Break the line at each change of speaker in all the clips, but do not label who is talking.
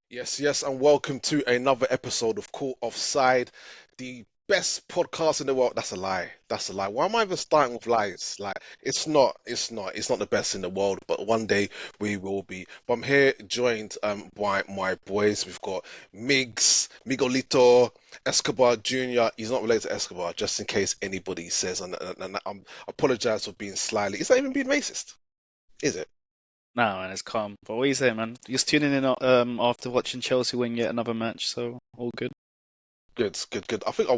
Yes, yes, and welcome to another episode of Caught Offside, the best podcast in the world. That's a lie. That's a lie. Why am I even starting with lies? Like, it's not the best in the world, but one day we will be. But I'm here joined by my boys. We've got Migs, Miguelito, Escobar Jr. He's not related to Escobar, just in case anybody says, and I apologize for being slyly. It's not even being racist, is it?
No, man, it's calm. But what are you saying, man? Just tuning in after watching Chelsea win yet another match, so all good.
Good, good, good. I think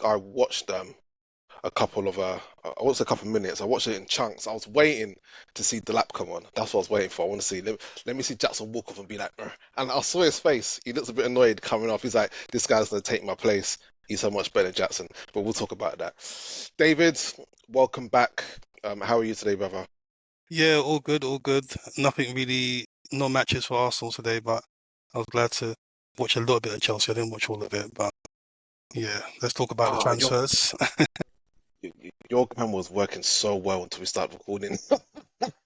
I watched a couple of I watched a couple of minutes. I watched it in chunks. I was waiting to see the lap come on. That's what I was waiting for. I want to see let me see Jackson walk off and be like, "Ugh." And I saw his face. He looks a bit annoyed coming off. He's like, this guy's gonna take my place. He's so much better than Jackson. But we'll talk about that. David, welcome back. How are you today, brother?
Yeah, all good, all good. Nothing really, no matches for Arsenal today, but I was glad to watch a little bit of Chelsea. I didn't watch all of it, but yeah, let's talk about the
Ah,
transfers.
your camera was working so well until we started recording.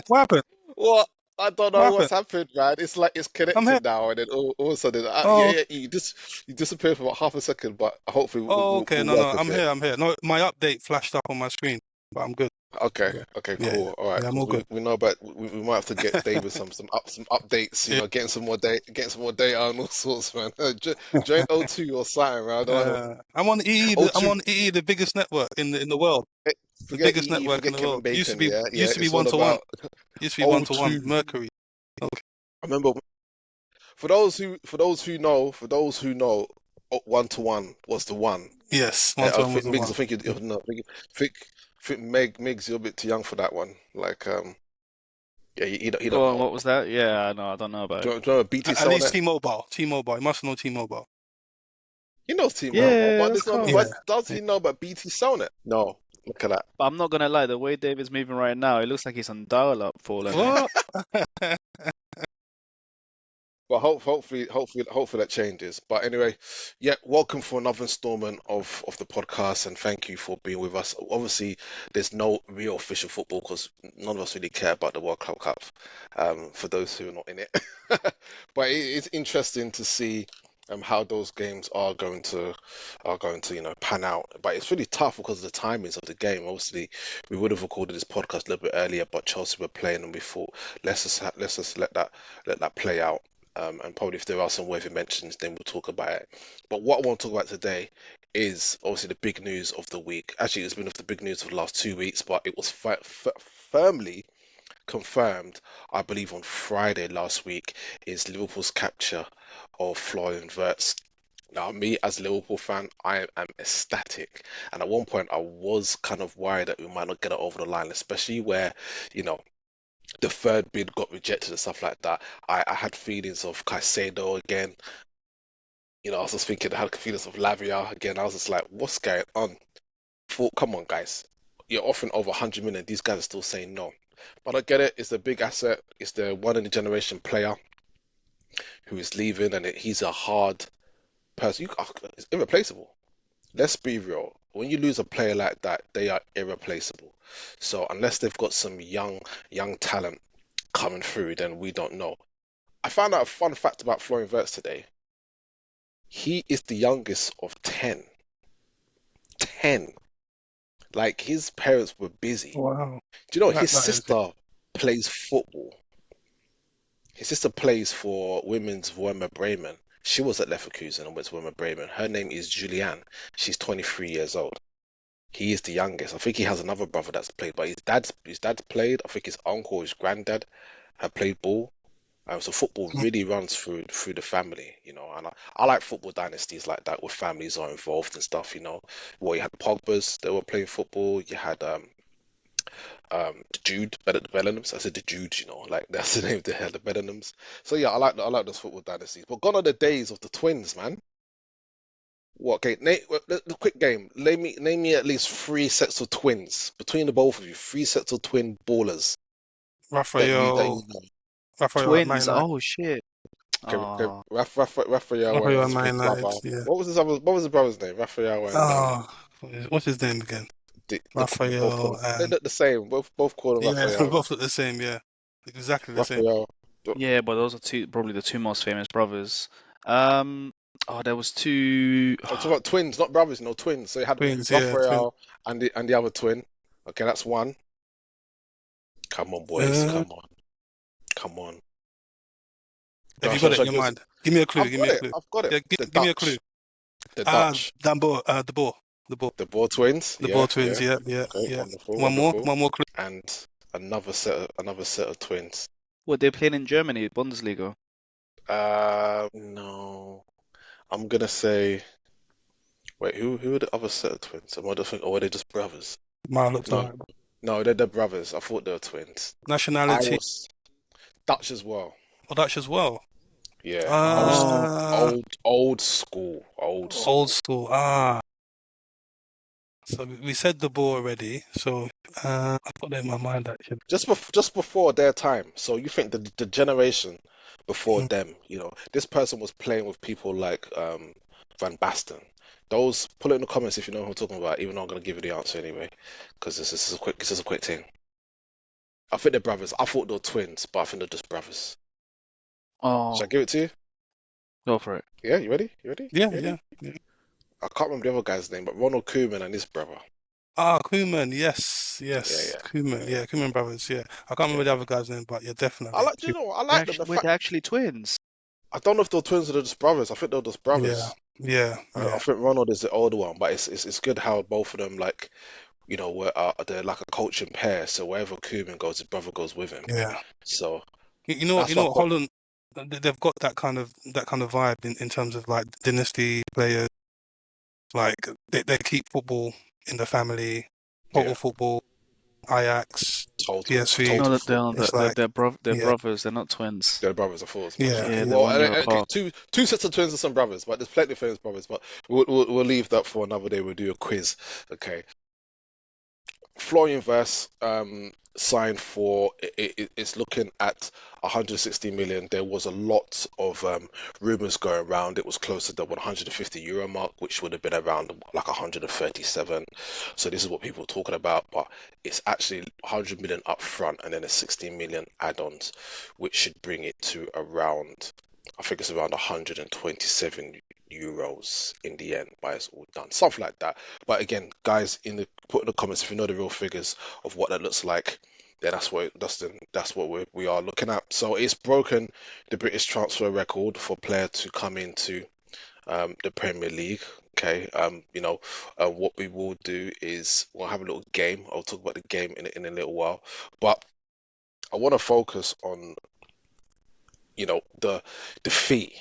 What happened?
What? I don't
What
know
happened?
what's happened, man. It's like it's
I'm here.
connected now, and then all of a sudden, yeah,
Oh,
yeah, you disappeared for about half a second, but hopefully
oh, okay.
we'll
No,
work
no,
with
I'm
it.
here. I'm here. No, my update flashed up on my screen, but I'm good.
Okay,
Yeah,
okay,
yeah, yeah.
cool. All right,
Yeah, I'm
because
all good.
we know about we might have to get David some updates,
Yeah.
getting some more data and all sorts, man. Join O2 or something, man. I don't know.
I'm on EE. I'm
O2,
on EE, the biggest network in the world. The
forget
biggest
EE,
network in
forget
the
Kevin
world. Used to
Bacon.
be
Yeah, yeah.
used to be
It's all
one to one.
about
Used to be one to one.
O2.
Mercury. Okay.
I remember for those who know, 1 to 1 was the one.
Yes, one to
I
one was
think
the
Migs,
one.
I think you no, I think Migs, you're a bit too young for that one. Like, yeah, he don't
Go on,
know.
what was that? Yeah, no, I don't know about it.
Do you know BT
At least
Cellnet?
T-Mobile. T-Mobile. You must know T-Mobile.
He knows T-Mobile,
Yeah,
but
that's
there's no.
calm.
But
Yeah.
does he know about BT Cellnet? No. Look at that.
But I'm not gonna lie, the way David's moving right now, it looks like he's on dial-up falling me.
What?
But hopefully that changes. But anyway, yeah, welcome for another installment of the podcast, and thank you for being with us. Obviously, there's no real official football because none of us really care about the World Club Cup. For those who are not in it, but it's interesting to see how those games are going to pan out. But it's really tough because of the timings of the game. Obviously, we would have recorded this podcast a little bit earlier, but Chelsea were playing, and we thought let's just let that play out. And probably if there are some worthy mentions, then we'll talk about it. But what I want to talk about today is obviously the big news of the week. Actually, it's been of the big news for the last 2 weeks, but it was firmly confirmed, I believe, on Friday last week, is Liverpool's capture of Florian Wirtz. Now, me as a Liverpool fan, I am ecstatic. And at one point, I was kind of worried that we might not get it over the line, especially where, you know, the third bid got rejected and stuff like that. I had feelings of Caicedo again. I was just thinking, I had feelings of Lavia again. I was just like, what's going on? Thought, come on, guys. You're offering over 100 million. These guys are still saying no. But I get it. It's a big asset. It's the one in a generation player who is leaving, and he's a hard person. It's irreplaceable. Let's be real. When you lose a player like that, they are irreplaceable. So unless they've got some young talent coming through, then we don't know. I found out a fun fact about Florian Wirtz today. He is the youngest of 10. 10. Like his parents were busy.
Wow.
Do you know his
That is it.
sister plays football? His sister plays for women's Werder Bremen. She was at Leverkusen and went to Werder Bremen. Her name is Julianne. She's 23 years old. He is the youngest. I think he has another brother that's played, but his dad's played. I think his uncle or his granddad have played ball. So football really runs through the family. And I like football dynasties like that where families are involved and stuff. Well, you had Pogba's, they were playing football. You had the Jude, the Bellinghams. I said the Jude, like that's the name they had, the Bellinghams. So yeah, I like those football dynasties. But gone are the days of the twins, man. What game? The quick game. Name me at least three sets of twins between the both of you. Three sets of twin ballers that you
Raphael,
know.
Raphael at Man
Twins,
United.
oh shit.
Okay, okay.
Oh,
Raphael
Raphael at
and his
Man
big
United.
brother.
Yeah.
What was his brother's name? Raphael and
Oh, what's his name again?
they both call
Raphael
him. They
and
look the same. Both call him
yeah, we
Raphael.
both look the same. Yeah, exactly the same.
Raphael.
yeah, but those are probably the two most famous brothers. There was two.
I'm talking about twins, not brothers, no twins. So you had
Twins, yeah, twins.
Raphael and the other twin. Okay, that's one. Come on, boys.
Uh,
Come on. Come on.
have you
Shall
got it
I
in your
give us?
mind? Give me a clue.
I've
Give me
got
a
it.
clue.
I've got it.
Yeah,
The
give me a clue.
Dutch. The Dutch.
The Boer, the
The Boer twins.
Boer
Yeah,
twins.
yeah.
Yeah, yeah,
Okay,
yeah.
wonderful,
One more,
wonderful.
one more clue.
And another set of twins.
What, they're playing in Germany, Bundesliga?
No. I'm gonna say. Wait, who are the other set of twins? Am I just thinking, or are they just brothers?
Mine looks
No,
alright.
no, they're brothers. I thought they were twins. I
Nationality,
was Dutch as well.
oh, Dutch as well.
Yeah,
Oh,
old school, old
Old
school.
school. So we said the Boer already. So I've got that in my mind actually.
Just before their time. So you think the generation before
Mm.
them, this person was playing with people like Van Basten. Those, put it in the comments if you know who I'm talking about. Even though I'm gonna give you the answer anyway, because this is a quick thing. I think they're brothers. I thought they were twins, but I think they're just brothers. Should I
oh,
give it to you?
go for it.
Yeah, you ready? You ready?
Yeah,
You ready?
yeah.
I can't remember the other guy's name, but Ronald Koeman and his brother.
Koeman, yes,
Yeah,
Koeman,
yeah,
yeah, Koeman brothers, yeah. I can't remember
yeah.
the other guy's name, but yeah,
I
definitely.
like, you know, I
They're
like them.
actually, wait, they're actually twins.
I don't know if they're twins or they're just brothers. I think they're just
Yeah,
brothers.
yeah,
I
yeah,
think Ronald is the older one, but it's good how both of them they're like a coaching pair. So wherever Koeman goes, his brother goes with him.
yeah.
So
You
that's what
know
I
what,
got.
Holland, they've got that kind of vibe in terms of like dynasty players. Like they keep football in the family, total
Yeah,
football, Ajax, PSV.
No,
total
that
football.
It's like,
they're
yeah,
brothers. They're not twins.
They're brothers, I thought as much.
yeah,
Okay,
Yeah, they're
well,
1 year
okay,
apart.
two sets of twins and some brothers, but there's plenty of famous brothers. But we'll leave that for another day. We'll do a quiz. Okay. Florian Wirtz signed for it's looking at 160 million. There was a lot of rumors going around. It was close to the 150 euro mark, which would have been around like 137. So this is what people are talking about, but it's actually 100 million up front and then a 16 million add-ons, which should bring it to around, I think it's around 127 euros in the end by it's all done, something like that. But again, guys, put in the comments if you know the real figures of what that looks like. Then that's what we are looking at. So it's broken the British transfer record for a player to come into the Premier League. Okay, what we will do is we'll have a little game. I'll talk about the game in a little while, but I want to focus on the fee.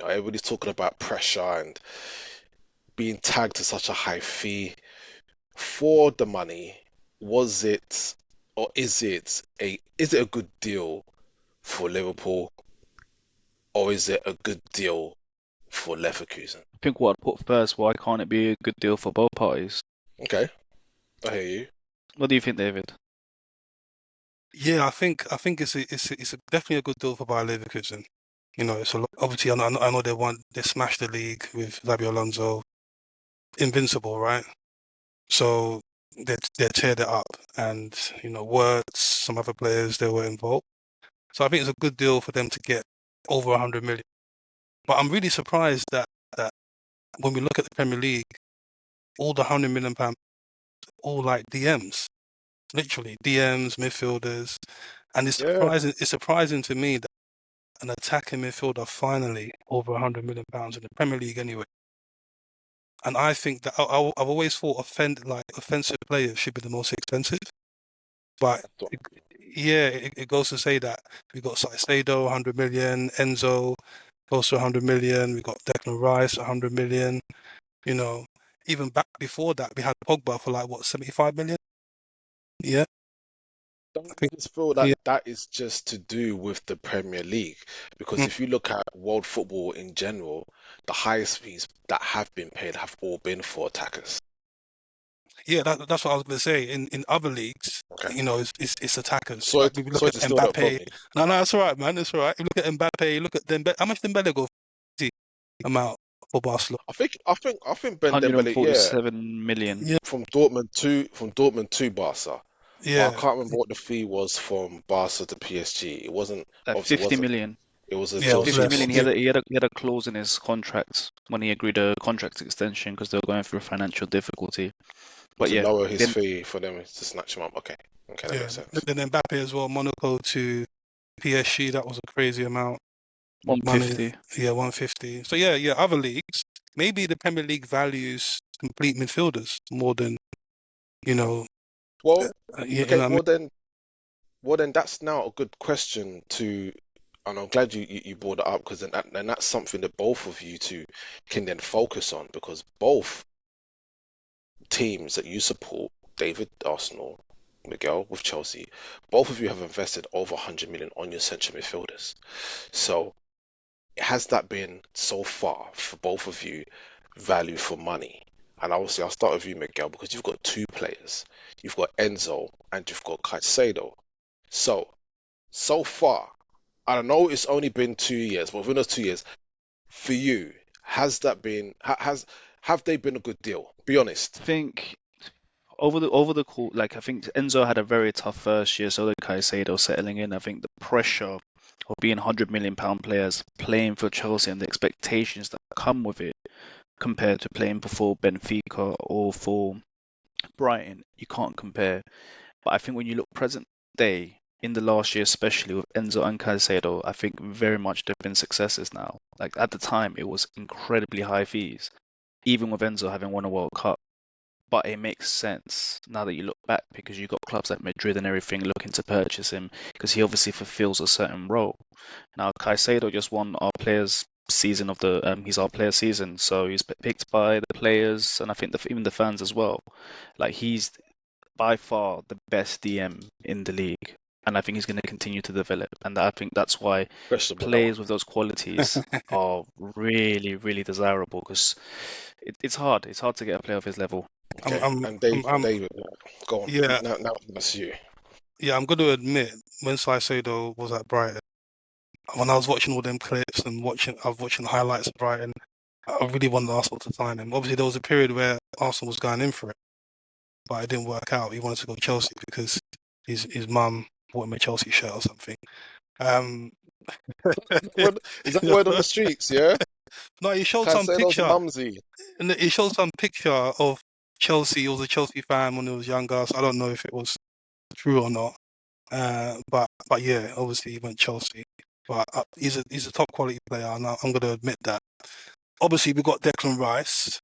Everybody's talking about pressure and being tagged to such a high fee for the money. Was it or is it a good deal for Liverpool or is it a good deal for Leverkusen?
I think what I'd put first, why can't it be a good deal for both parties?
Okay, I hear you.
What do you think, David?
yeah. I think it's definitely a good deal for Bayer Leverkusen. You know, it's a lot. Obviously, I know they smashed the league with Xabi Alonso, invincible, right? So they teared it up, and Wirtz, some other players they were involved. So I think it's a good deal for them to get over 100 million. But I'm really surprised that when we look at the Premier League, all the £100 million, all like DMs, literally DMs, midfielders, and it's
Yeah,
surprising. It's surprising to me that an attacking midfielder finally over £100 million in the Premier League anyway. And I think that I've always thought offensive players should be the most expensive. But
that's what-
yeah, it goes to say that we got Saicedo 100 million, Enzo close to 100 million. We got Declan Rice 100 million. You know, even back before that, we had Pogba for like what 75 million. Yeah,
don't
I
you
think.
just feel that
Yeah,
that is just to do with the Premier League? Because
mm,
if you look at world football in general, the highest fees that have been paid have all been for attackers.
yeah. That's what I was gonna say. In other leagues,
Okay.
it's attackers.
Sorry,
Like we look
sorry
at
to steal that from
Mbappe.
you.
No, it's all right, man. It's all right. You look at Mbappe. Look at Dembele. How much Dembele go for amount for Barcelona?
I think Ben Dembele, yeah,
147 million.
Yeah,
from Dortmund to Barca. But I
yeah.
can't remember what the fee was from Barca to PSG. It wasn't
Like
obviously it
50
wasn't
million.
It was a
Yeah, it was
Chelsea
50
less.
million.
deal.
He had a clause in his contract when he agreed a contract extension because they were going through financial difficulty. But
To
yeah,
lower his
then
fee for them to snatch him up. Okay, okay, that
Yeah,
makes sense.
then Mbappe as well. Monaco to PSG, that was a crazy amount of money.
150.
Yeah, 150. So yeah, other leagues. Maybe the Premier League values complete midfielders more than you know.
Well,
You
okay,
know what I mean?
well then that's now a good question to, and I'm glad you brought it up because then that's something that both of you two can then focus on because both teams that you support, David Arsenal, Miguel with Chelsea, both of you have invested over 100 million on your central midfielders. So has that been so far for both of you value for money? And obviously, I'll start with you, Miguel, because you've got two players. You've got Enzo and you've got Caicedo. So far, I don't know it's only been 2 years, but within those 2 years, for you, has that been have they been a good deal? Be honest.
I think over the course, like I think Enzo had a very tough first year, so did Caicedo settling in. I think the pressure of being £100 million players playing for Chelsea and the expectations that come with it compared to playing before Benfica or for Brighton, you can't compare. But I think when you look present day in the last year, especially with Enzo and Caicedo, I think very much they've been successes now. Like at the time, it was incredibly high fees, even with Enzo having won a World Cup. But it makes sense now that you look back because you've got clubs like Madrid and everything looking to purchase him because he obviously fulfills a certain role. Now Caicedo just won our players season of the he's our player season, so he's picked by the players and I think even the fans as well. Like he's by far the best DM in the league, and I think he's going to continue to develop. And I think that's why
Questionable that one.
players with those qualities are really, really desirable because it's hard. It's hard to get a player of his level.
I'm,
Okay.
I'm,
And
I'm
David, go on.
yeah,
Now that's you.
yeah. I'm going to admit when Caicedo was at Brighton, when I was watching all them clips and I was watching the highlights of Brighton. I really wanted Arsenal to sign him. Obviously, there was a period where Arsenal was going in for it, but it didn't work out. He wanted to go to Chelsea because his mum bought him a Chelsea shirt or something. Um,
Is that
no,
word on the streets? Yeah.
no, he showed some
Caicedo's
picture,
mumsy.
and he showed some picture of Chelsea. He was a Chelsea fan when he was younger, so I don't know if it was true or not. But yeah, obviously he went Chelsea. But he's a top quality player, and I'm going to admit that. Obviously, we got Declan Rice,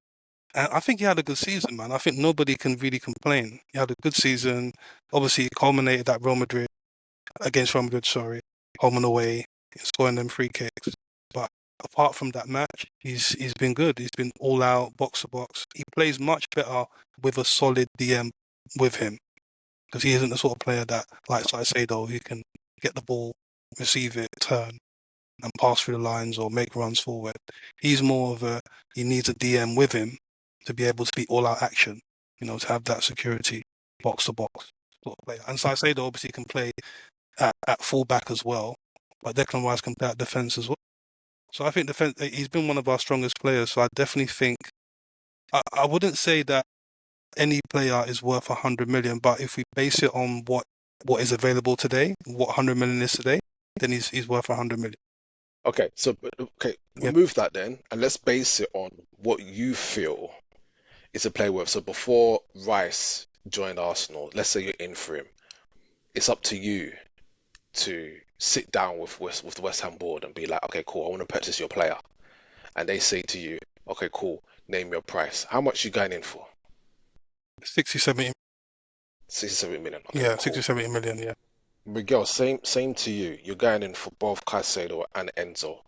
and I think he had a good season, man. I think nobody can really complain. He had a good season. Obviously, he culminated at Real Madrid against Real Madrid, sorry, home and away, scoring them free kicks. But apart from that match, he's been good. He's been all out, box to box. He plays much better with a solid DM with him because he isn't the sort of player that, like Caicedo, who can get the ball, receive it, turn, and pass through the lines or make runs forward. He's more of he needs a DM with him to be able to be all out action, to have that security box to box sort of player. And Caicedo obviously can play at fullback as well, but Declan Rice can play at defence as well. So I think he's been one of our strongest players. So I definitely think I wouldn't say that any player is worth 100 million, but if we base it on what is available today, what 100 million is today, then he's worth 100 million.
Okay, so
Yeah.
remove that then, and let's base it on what you feel is a player worth. So before Rice joined Arsenal, let's say you're in for him, it's up to you to sit down with the West Ham board and be like, okay, cool, I want to purchase your player, and they say to you, okay, cool, name your price. How much you going in for?
60, 70,
67 million. Okay,
yeah,
cool.
60, 70 million, yeah.
Miguel, same to you. You're going in for both Caicedo and Enzo.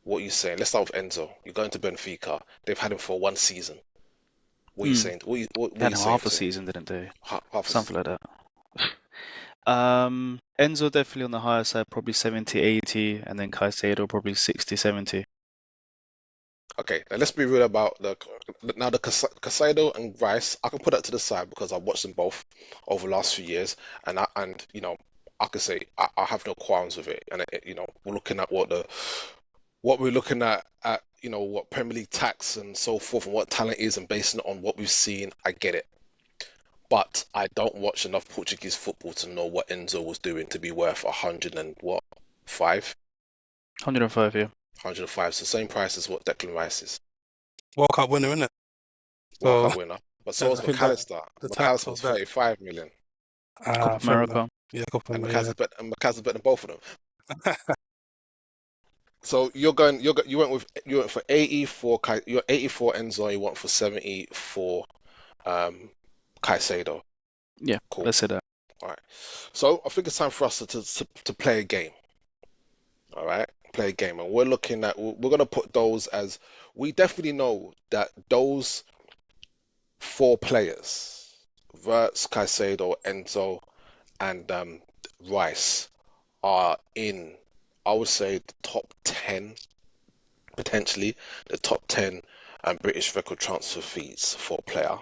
What are you saying? Let's start with Enzo. You're going to Benfica. They've had him for one season. What are you saying? What are
Had
you
him
saying
half a
to him?
season, didn't they?
Half a
Something like that. Enzo definitely on the higher side, probably 70, 80, and then Caicedo probably 60, 70.
Okay, now let's be real about the Casado and Rice. I can put that to the side because I've watched them both over the last few years, and I can say I have no qualms with it. And we're looking at what we're looking at what Premier League tax and so forth and what talent is, and basing it on what we've seen. I get it, but I don't watch enough Portuguese football to know what Enzo was doing to be worth 100 and what 5.
105, yeah.
105. So same price as what Declan Rice is.
World Cup winner, isn't it?
World
So
Cup winner. But so is
I think that
McAllister.
the tax of
McAllister's
that.
35 million.
Copa
Fair enough.
America.
Yeah, Copa
And
America.
McAllister's better than both of them. So you went for 84 you're 84 Enzo, you went for 70 for Caicedo.
Yeah,
Cool.
let's say that.
All right. So I think it's time for us to play a game. All right, play a game, and we're gonna put those as we definitely know that those four players, Wirtz, Caicedo, Enzo, and Rice, are in, I would say, the top 10, potentially the top 10 British record transfer fees for a player.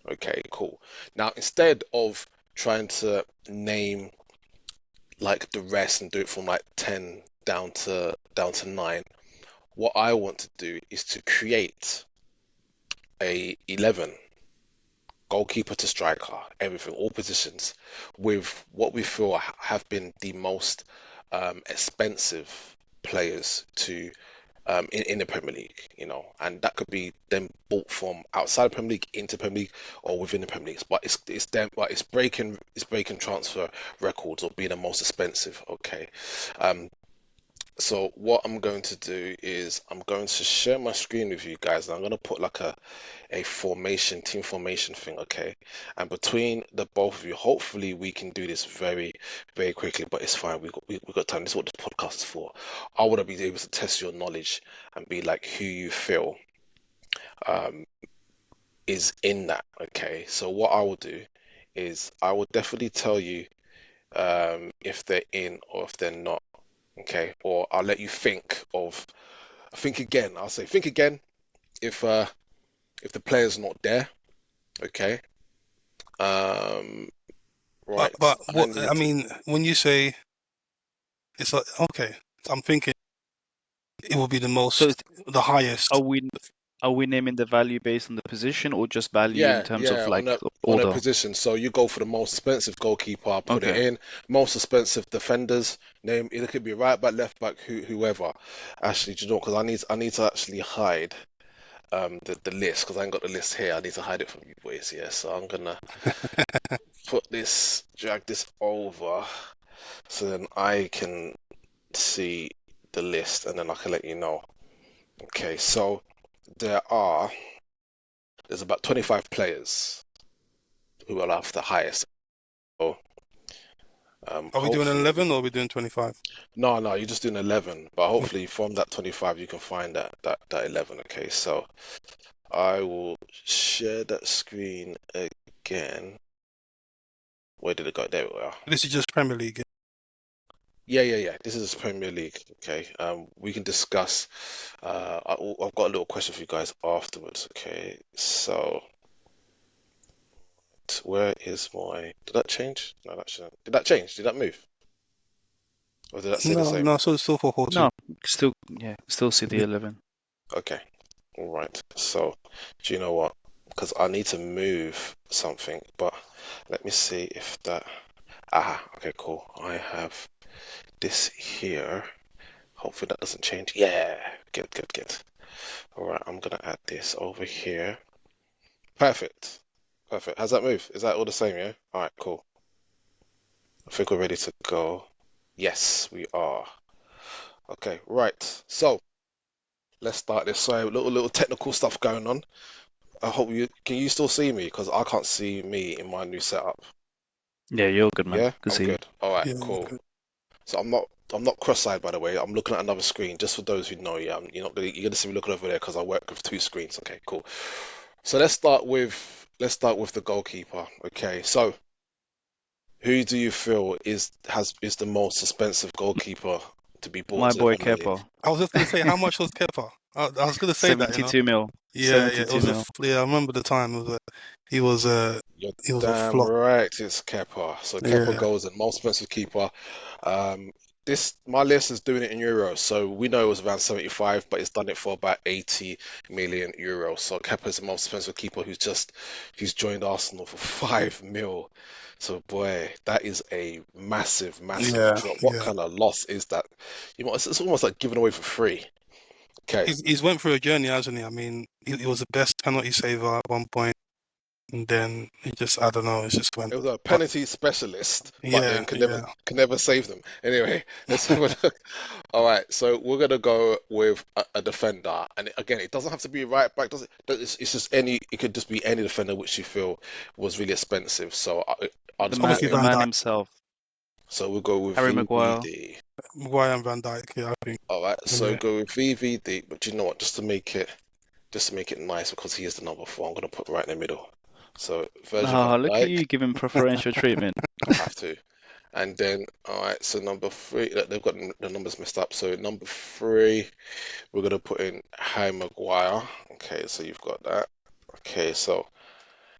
Okay, cool. Now, instead of trying to name like the rest and do it from like 10 down to 9, what I want to do is to create a 11 goalkeeper to striker, everything, all positions, with what we feel have been the most expensive players to in the Premier League, and that could be them bought from outside the Premier League into Premier League or within the Premier League. But it's them, but it's breaking transfer records or being the most expensive. Okay, so what I'm going to do is I'm going to share my screen with you guys, and I'm going to put like a team formation thing, okay? And between the both of you, hopefully we can do this very, very quickly, but it's fine. We got time. This is what this podcast is for. I want to be able to test your knowledge and be like who you feel um, is in that, okay? So what I will do is I will definitely tell you if they're in or if they're not, okay? Or I'll let you think again. I'll say think again if the player's not there, okay? Um, right.
But
And
what
then
I mean, when you say it's like okay, I'm thinking it will be
So
the highest.
are we naming the value based on the position or just value in
yeah,
terms of
yeah,
like
on a
order?
position. So you go for the most expensive goalkeeper, put it
Okay.
in. Most expensive defenders, name it could be right back, left back, whoever. Actually, do you know? Because I need to actually hide the list because I ain't got the list here. I need to hide it from you boys. Yeah, so I'm gonna drag this over so then I can see the list and then I can let you know. Okay, so there's about 25 players who will have the highest. So
Are we doing an
hopefully,
11 or are we doing 25?
no, you're just doing 11, but hopefully from that 25 you can find that 11. Okay, so I will share that screen again. Where did it go? There we are.
This is just Premier League.
Yeah. This is Premier League. Okay. We can discuss. I've got a little question for you guys afterwards. Okay. So, where is my? Did that change? No, that shouldn't. Did that change? Did that move? Or did that stay the
No,
same?
no, so it's still 4-4-2.
No, still see the
Yeah.
11.
Okay. All right. So, do you know what? Because I need to move something, but let me see if that. Aha. Okay. Cool. I have this here. Hopefully that doesn't change. Yeah. Good. All right. I'm gonna add this over here. Perfect. How's that move? Is that all the same? Yeah. All right. Cool. I think we're ready to go. Yes, we are. Okay. Right. So let's start this. So little technical stuff going on. I hope you still see me because I can't see me in my new setup.
Yeah, you're good, man.
Yeah,
Good
I'm
see you.
good. All right,
Yeah,
cool.
okay.
So I'm not cross-eyed by the way. I'm looking at another screen. Just for those who know, yeah, you're gonna see me looking over there because I work with two screens. Okay, cool. So let's start with the goalkeeper. Okay, so who do you feel is the most expensive goalkeeper to be brought
My
into the
boy
Premier League?
Kepa,
I was just going to say, how much was Kepa? I was going to say that,
72 mil.
Yeah, it
72
was
mil.
yeah, I remember the time. He was
You're
he was a
damn
flop.
right, it's Kepa. So Kepa
Yeah.
goes in most expensive keeper. Um, my list is doing it in euros, so we know it was around 75, but it's done it for about 80 million euros. So Kepa's the most expensive keeper who's joined Arsenal for 5 mil. So boy, that is a massive, massive
Yeah,
drop. What
yeah.
kind of loss is that? It's almost like giving away for free. Okay,
He's went through a journey, hasn't he? I mean, he was the best penalty saver at one point, and then he just, I don't know, it just went.
it was a
But
penalty specialist, but then
yeah,
could never
yeah.
could never save them. Anyway, let's have a look. All right, so we're gonna go with a defender, and again, it doesn't have to be a right back. Does it? It's just any. It could just be any defender which you feel was really expensive. So I'll
The
just put
man,
Obviously
the
in.
Van
man
Dijk,
himself,
So we'll go with
Harry Maguire.
VVD.
Maguire and Van Dijk. Yeah, I think.
All right, so
Yeah.
go with VVD. But you know what? Just to make it nice, because he is the number 4, I'm gonna put right in the middle. So Virgil
Oh,
van
look at
Dijk,
you giving preferential treatment.
I have to. And then, all right, so number 3, they've got the numbers messed up. So number 3, we're gonna put in Harry Maguire. Okay, so you've got that. Okay, so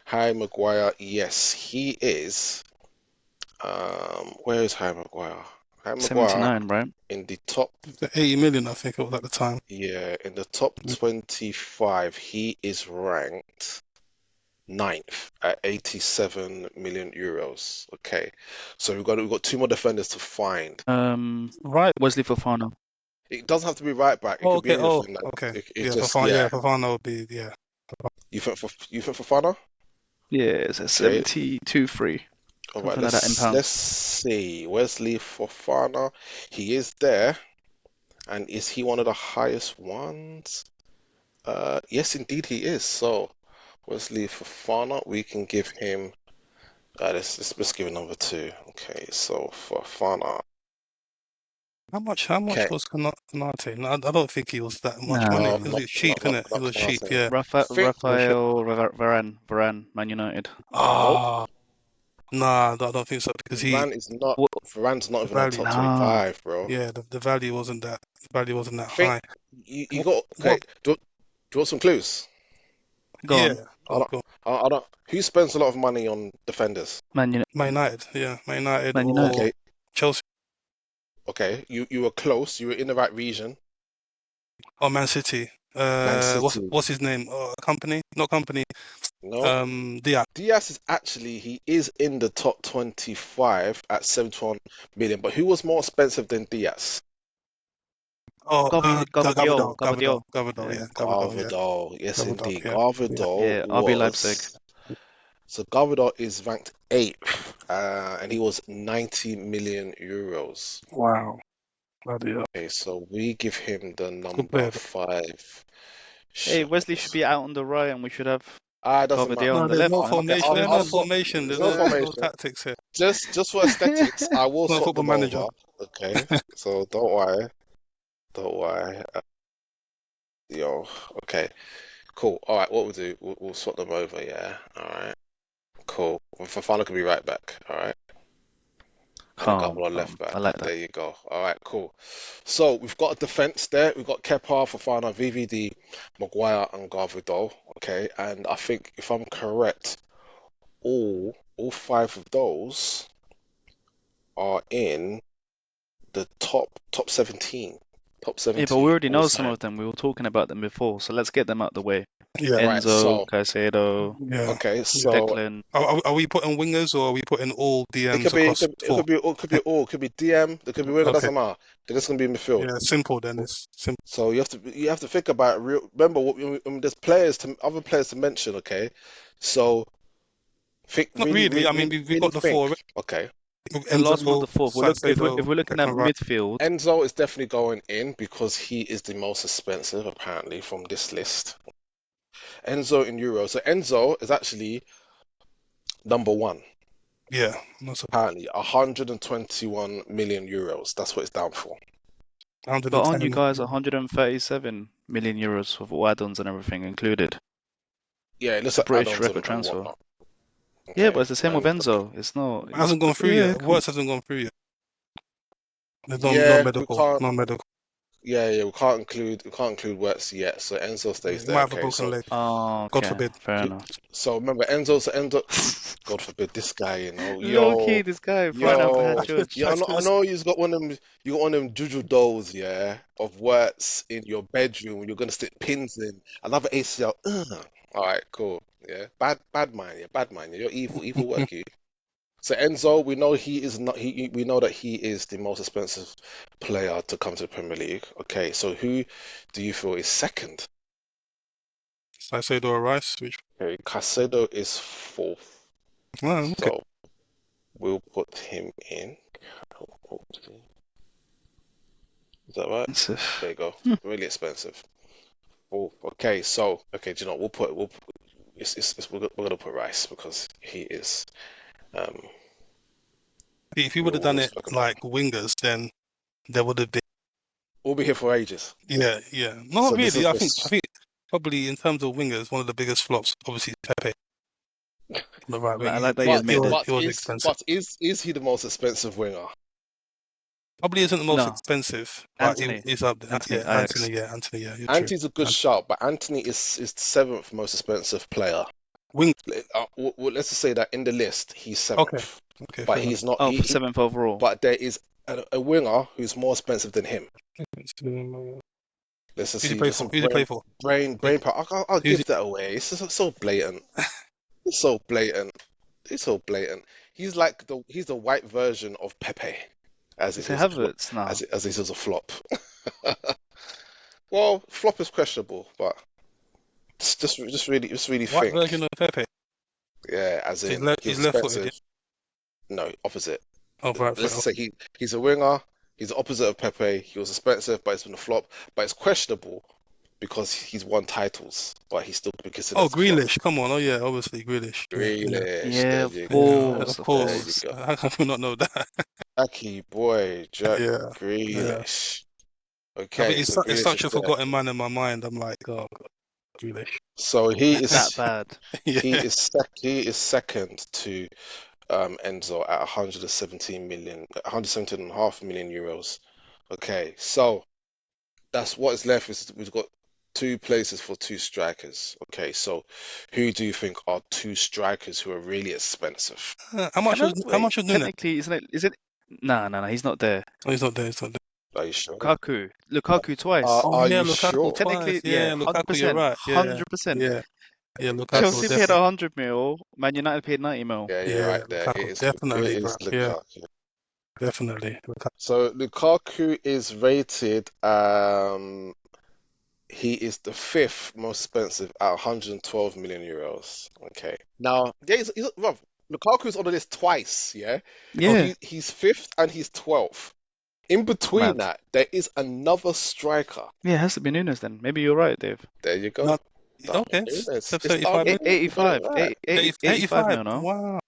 Harry Maguire, yes, he is. Where is Harry Maguire? Harry Maguire
79, right?
in the top,
80 million, I think it was at the time.
yeah, in the top 25, he is ranked ninth at 87 million euros. Okay, so we've got 2 more defenders to find.
Right.
Wesley Fofana.
It doesn't have to be right back. It
Oh,
could be
okay.
any
Oh,
defender.
okay.
It
Yeah,
just
Fofana would be, yeah.
You think Fofana?
Yeah, it's a
Okay.
72-3.
All right.
Something like that in pounds.
Let's see. Wesley Fofana. He is there, and is he one of the highest ones? Yes, indeed he is. So Wesley Fofana, we can give him. Let's give him number 2. Okay. So Fofana.
How much
Okay.
was Konate? No, I don't think he was that much money.
No.
It was cheap, innit? It
Not
was cheap,
Canate.
yeah.
Think
Rafael Varane, Man United.
nope.
Ah, nah, I don't think so because
What?
Varane's not
the
even on
value,
top
No.
25, bro.
yeah, the value wasn't that,
Think
high.
you
What,
got okay.
what,
Do you want some clues?
Go
yeah,
on.
I don't. I don't. Who spends a lot of money on defenders?
Man United.
Man United, yeah, Man United
Man United.
or
Okay,
Chelsea
okay. You were close. You were in the right region.
or Man City.
Man City.
What's his name? Company? Not company.
No.
Diaz.
Diaz is actually he is in the top 25 at 71 million. But who was more expensive than Diaz?
Oh,
Gabadiol.
Gabadol,
Yeah.
yeah,
Gvardiol. Yes,
Gabadol,
indeed.
yeah, yeah.
Gvardiol
Yeah, RB Leipzig.
was. So Gvardiol is ranked 8th, and he was 90 million euros.
Wow, bloody hell.
Okay, so we give him the
Good
number
player.
5
Hey, Wesley
shot.
should be out on the right, and we should have
It doesn't
Gabadiol
matter.
on
No,
the
there's
left,
no
man.
Okay,
formation. There's no
I'll put.
formation.
There's
There's
no
no
formation.
tactics here.
Just for aesthetics, I will
It's not a
swap
football
them
manager.
over. Okay, so don't worry. Don't worry. Yo, okay, cool. All right, what we'll do, we'll swap them over. Yeah. All right. Cool. Fafana can be right back. All right. And a couple on left
Calm.
back.
I like that.
There you go. All right, cool. So we've got a defense there. We've got Kepa, Fofana, VVD, Maguire, and Gvardiol. Okay, and I think if I'm correct, all 5 of those are in the top 17. Top
Yeah,
17
but we already
all
know some
time.
of them. We were talking about them before, so let's get them out the way.
Yeah,
Right.
Enzo,
So
Caicedo,
yeah.
okay. So
Declan.
Are we putting wingers or are we putting all
it
DMs
could be
across
it
four?
could be all could be DM. There could be winger.
Okay.
Doesn't matter. They're just gonna be in midfield.
Yeah, simple then. It's simple.
So you have to think about real. Remember, there's other players to mention. Okay, so think
Not
really,
really.
really,
I mean,
really,
we've
really
got the
think.
four.
Okay,
The last one, the
Enzo,
fourth.
Salcedo,
If we're looking at
Declan Rice.
midfield,
Enzo is definitely going in because he is the most expensive apparently from this list. Enzo in euros. So Enzo is actually number 1.
Yeah, not so
Apparently, 121 million euros. That's what it's down for.
but aren't you
110.
guys 137 million euros with all add-ons and everything included?
Yeah, it looks
It's a
like
British
add-ons
record
and
transfer.
whatnot.
Yeah,
Okay,
but it's the same with
and
Enzo. It's not.
It hasn't gone through
Yeah,
yet.
cool.
Wirtz hasn't gone through yet. There's no
yeah, we
medical.
can't.
No medical.
Yeah. We can't include Wirtz yet. So Enzo
Yeah,
stays
he
there.
might have a
Okay.
broken
So
leg.
Oh,
God
okay,
forbid.
fair
do-
enough.
so remember Enzo. God forbid this guy.
Low key, this guy throwing out bad judge.
I know you've got one of them. You got one of them juju dolls, yeah, of Wirtz in your bedroom. You're gonna stick pins in another ACL. Ugh. All right, cool. Yeah, bad mind. Yeah, bad mind. Yeah, you're evil work. You. So Enzo, we know he is not. We know that he is the most expensive player to come to the Premier League. Okay, so who do you feel is second?
Saicedo or Rice, which
Okay, Caicedo is fourth.
okay.
So we'll put him in. Is that right? There you go. Really expensive. Oh, okay. So, okay, do you know, we're gonna put Rice because he is um
If you
we
would have done
always
it
spoke about him.
like wingers, then there would have been
We'll be here for ages.
yeah. No,
So
not
this
really.
is
I think probably in terms of wingers, one of the biggest flops, obviously Pepe on the right wing.
I like that you
but
admitted it.
but
He was
is
expensive.
but is he the most expensive winger?
Probably isn't the most
No,
expensive, but
Anthony.
he's up there.
Anthony,
Yeah,
Ajax.
Anthony. Yeah, you're true.
Anti's a good shout, but Anthony is the seventh most expensive player.
Wing.
Let's just say that in the list he's
Okay.
seventh,
Okay,
but
fair enough.
he's not.
Oh, for seventh overall.
But there is a winger who's more expensive than him.
Who's
Let's just
he
see.
play
There's
for?
some
Who's he play for?
brain power. I'll
Who's he?
give that away. It's just so blatant. It's so blatant. It's so blatant. He's the white version of Pepe, as
Is
if
it
he was a flop,
Havertz now?
as if he was a flop. Well, flop is questionable, but just really
What
think.
version of Pepe?
Yeah, as
So
in he was
he's left-footed. Yeah?
expensive. No, opposite.
Oh, right
Let's
foot.
just say he's a winger. He's the opposite of Pepe. He was expensive, but it's been a flop. But it's questionable because he's won titles, but he's still be considered
Oh,
as a flop.
Grealish. Come on. Oh, yeah. Obviously, Grealish. Yeah.
Grealish,
Yeah,
there
of
you
Yeah.
go.
Of
course, of
There you
course.
course.
go.
How can we not know that?
Jackie boy, Jack
Yeah. Yeah.
Grealish.
I think
Okay, so
it's
Grealish
such
is
a
there.
forgotten man in my mind. I'm like, oh, God, Grealish.
So
That bad.
Yeah.
he is second to Enzo at 117 million, 117.5 million euros. Okay, so that's what is left is we've got two places for two strikers. Okay, so who do you think are two strikers who are really expensive?
How much
Can I
how
wait?
much was Nunes?
Technically, isn't it? Is it? No. He's not there.
Oh, he's not there. He's not there.
Are you sure?
Lukaku twice.
Oh
Are
yeah,
you
Lukaku
sure?
twice.
Technically, yeah,
Yeah,
hundred
Lukaku. You're
percent,
right. Yeah.
100%.
Yeah. Yeah. Lukaku
Chelsea paid
definitely.
100 mil. Man United paid 90 mil.
Yeah, you're
Yeah,
right there.
Lukaku
It
definitely, bro.
is
Yeah,
Lukaku.
definitely. Lukaku.
So Lukaku is rated he is the fifth most expensive at 112 million euros. Okay. Now, yeah, well, Lukaku's on the list twice, yeah?
Oh,
Yeah,
He's fifth and he's 12th. In between
mad.
that, there is another striker.
Yeah, it has to be Nunes then. Maybe you're right, Dave.
There you go.
not
Darwin
okay.
Núñez. It's
35
Darwin
million.
Núñez. You got it
85,
right.
85
85.
mil, no?
Wow.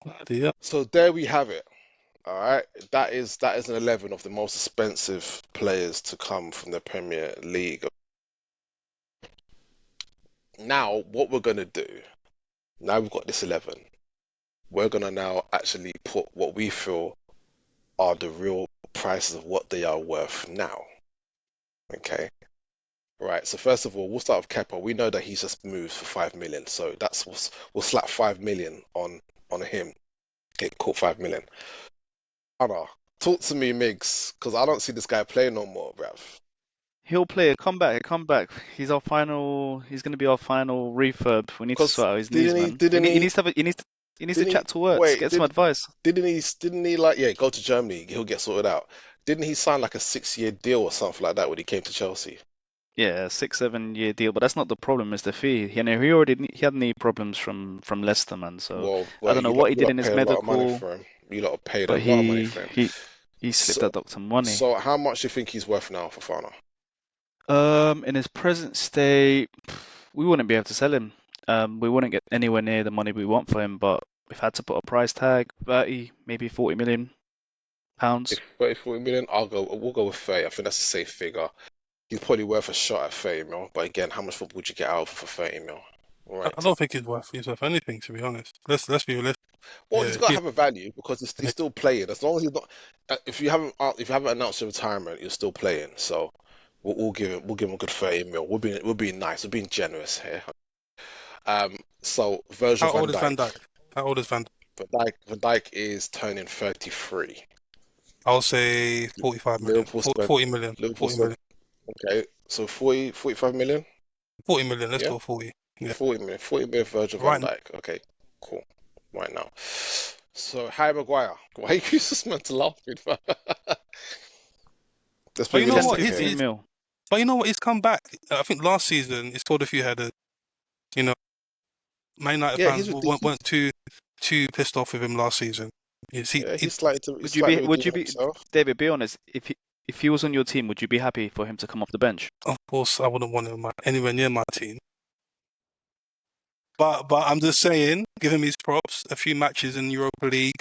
Bloody hell.
So there we have it. All right. That is an 11 of the most expensive players to come from the Premier League. Now, what we're gonna do, now we've got this 11, we're gonna now actually put what we feel are the real prices of what they are worth now. Okay. Right. So first of all, we'll start with Kepa. We know that he's just moved for 5 million. So we'll slap 5 million on him. Get caught 5 million. Anna, talk to me, Migs, because I don't see this guy playing no more, bruv.
He'll play a comeback. He's our final. He's going to be our final refurb. We need to
Because
sort out his knees, man. He needs to have. He needs to
didn't
chat to Wirtz.
wait,
Get some advice.
didn't he like, yeah, go to Germany, he'll get sorted out. Didn't he sign like a 6-year deal or something like that when he came to Chelsea?
Yeah, 6-7 year deal, but that's not the problem. It's the fee. You know, he had knee problems from Leicester, man. So I
Well,
don't know what he
you
did
lot
in his
pay a lot of money
medical,
for him. You lot paid a
but
lot of money for him.
he slipped
So,
that doctor money.
so how much do you think he's worth now for Fana?
In his present state, we wouldn't be able to sell him. We wouldn't get anywhere near the money we want for him, but we've had to put a price tag, 30, maybe 40 million pounds.
If 40 million, we'll go with 30. I think that's a safe figure. He's probably worth a shot at 30 mil, but again, how much football would you get out of for 30 mil?
I
Right.
don't think he's worth anything, to be honest. Let's be realistic.
Well, he's
Yeah,
got to have a value because he's
yeah.
still playing. As long as he's not, if you haven't announced your retirement, you're still playing. So we'll give him a good 30 mil. We're being nice. We're being generous here. So Virgil
How
van
old is Van
Dijk.
Dijk? How old is Van Dijk?
Van Dijk is turning 33.
I'll say 45 million.
Liverpool spent
40 million.
Liverpool
40
spent
million.
okay. So 45 million.
40 million. Let's
Yeah,
go 40. Yeah.
40 million Virgil van
Right.
Dijk. Okay, cool. Right now. So Harry Maguire. Why are you just meant to laugh? Let's
But
be
you know
10,
what?
realistic
He's,
here.
15
he's
mil.
but you know what? He's come back. I think last season he scored a few headers. You know, Man United
Yeah,
fans weren't too pissed off with him last season.
yeah,
He
he's
Would you be?
slightly
Would you
redeeming
be?
himself.
David, be honest. If he was on your team, would you be happy for him to come off the bench?
Of course, I wouldn't want him anywhere near my team. But I'm just saying, give him his props. A few matches in Europa League,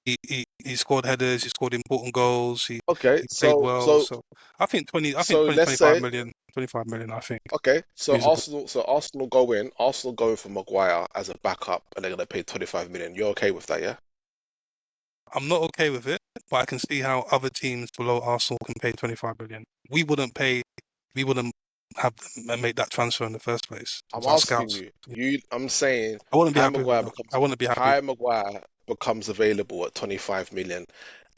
he scored headers, he scored important goals,
Okay,
he played
so
well.
so
So I think 20, I think
so
20,
let's
25
say
million, 25 million. I think
okay, so
reasonable.
Arsenal go in. Arsenal going for Maguire as a backup, and they're gonna pay 25 million. You're okay with that, yeah?
I'm not okay with it, but I can see how other teams below Arsenal can pay 25 million. We wouldn't have made that transfer in the first place. It
I'm
was our
asking
scouts.
you. I'm saying
I wouldn't be
Harry
happy with
Maguire
that.
becomes
I wouldn't be happy.
Harry Maguire becomes available at 25 million,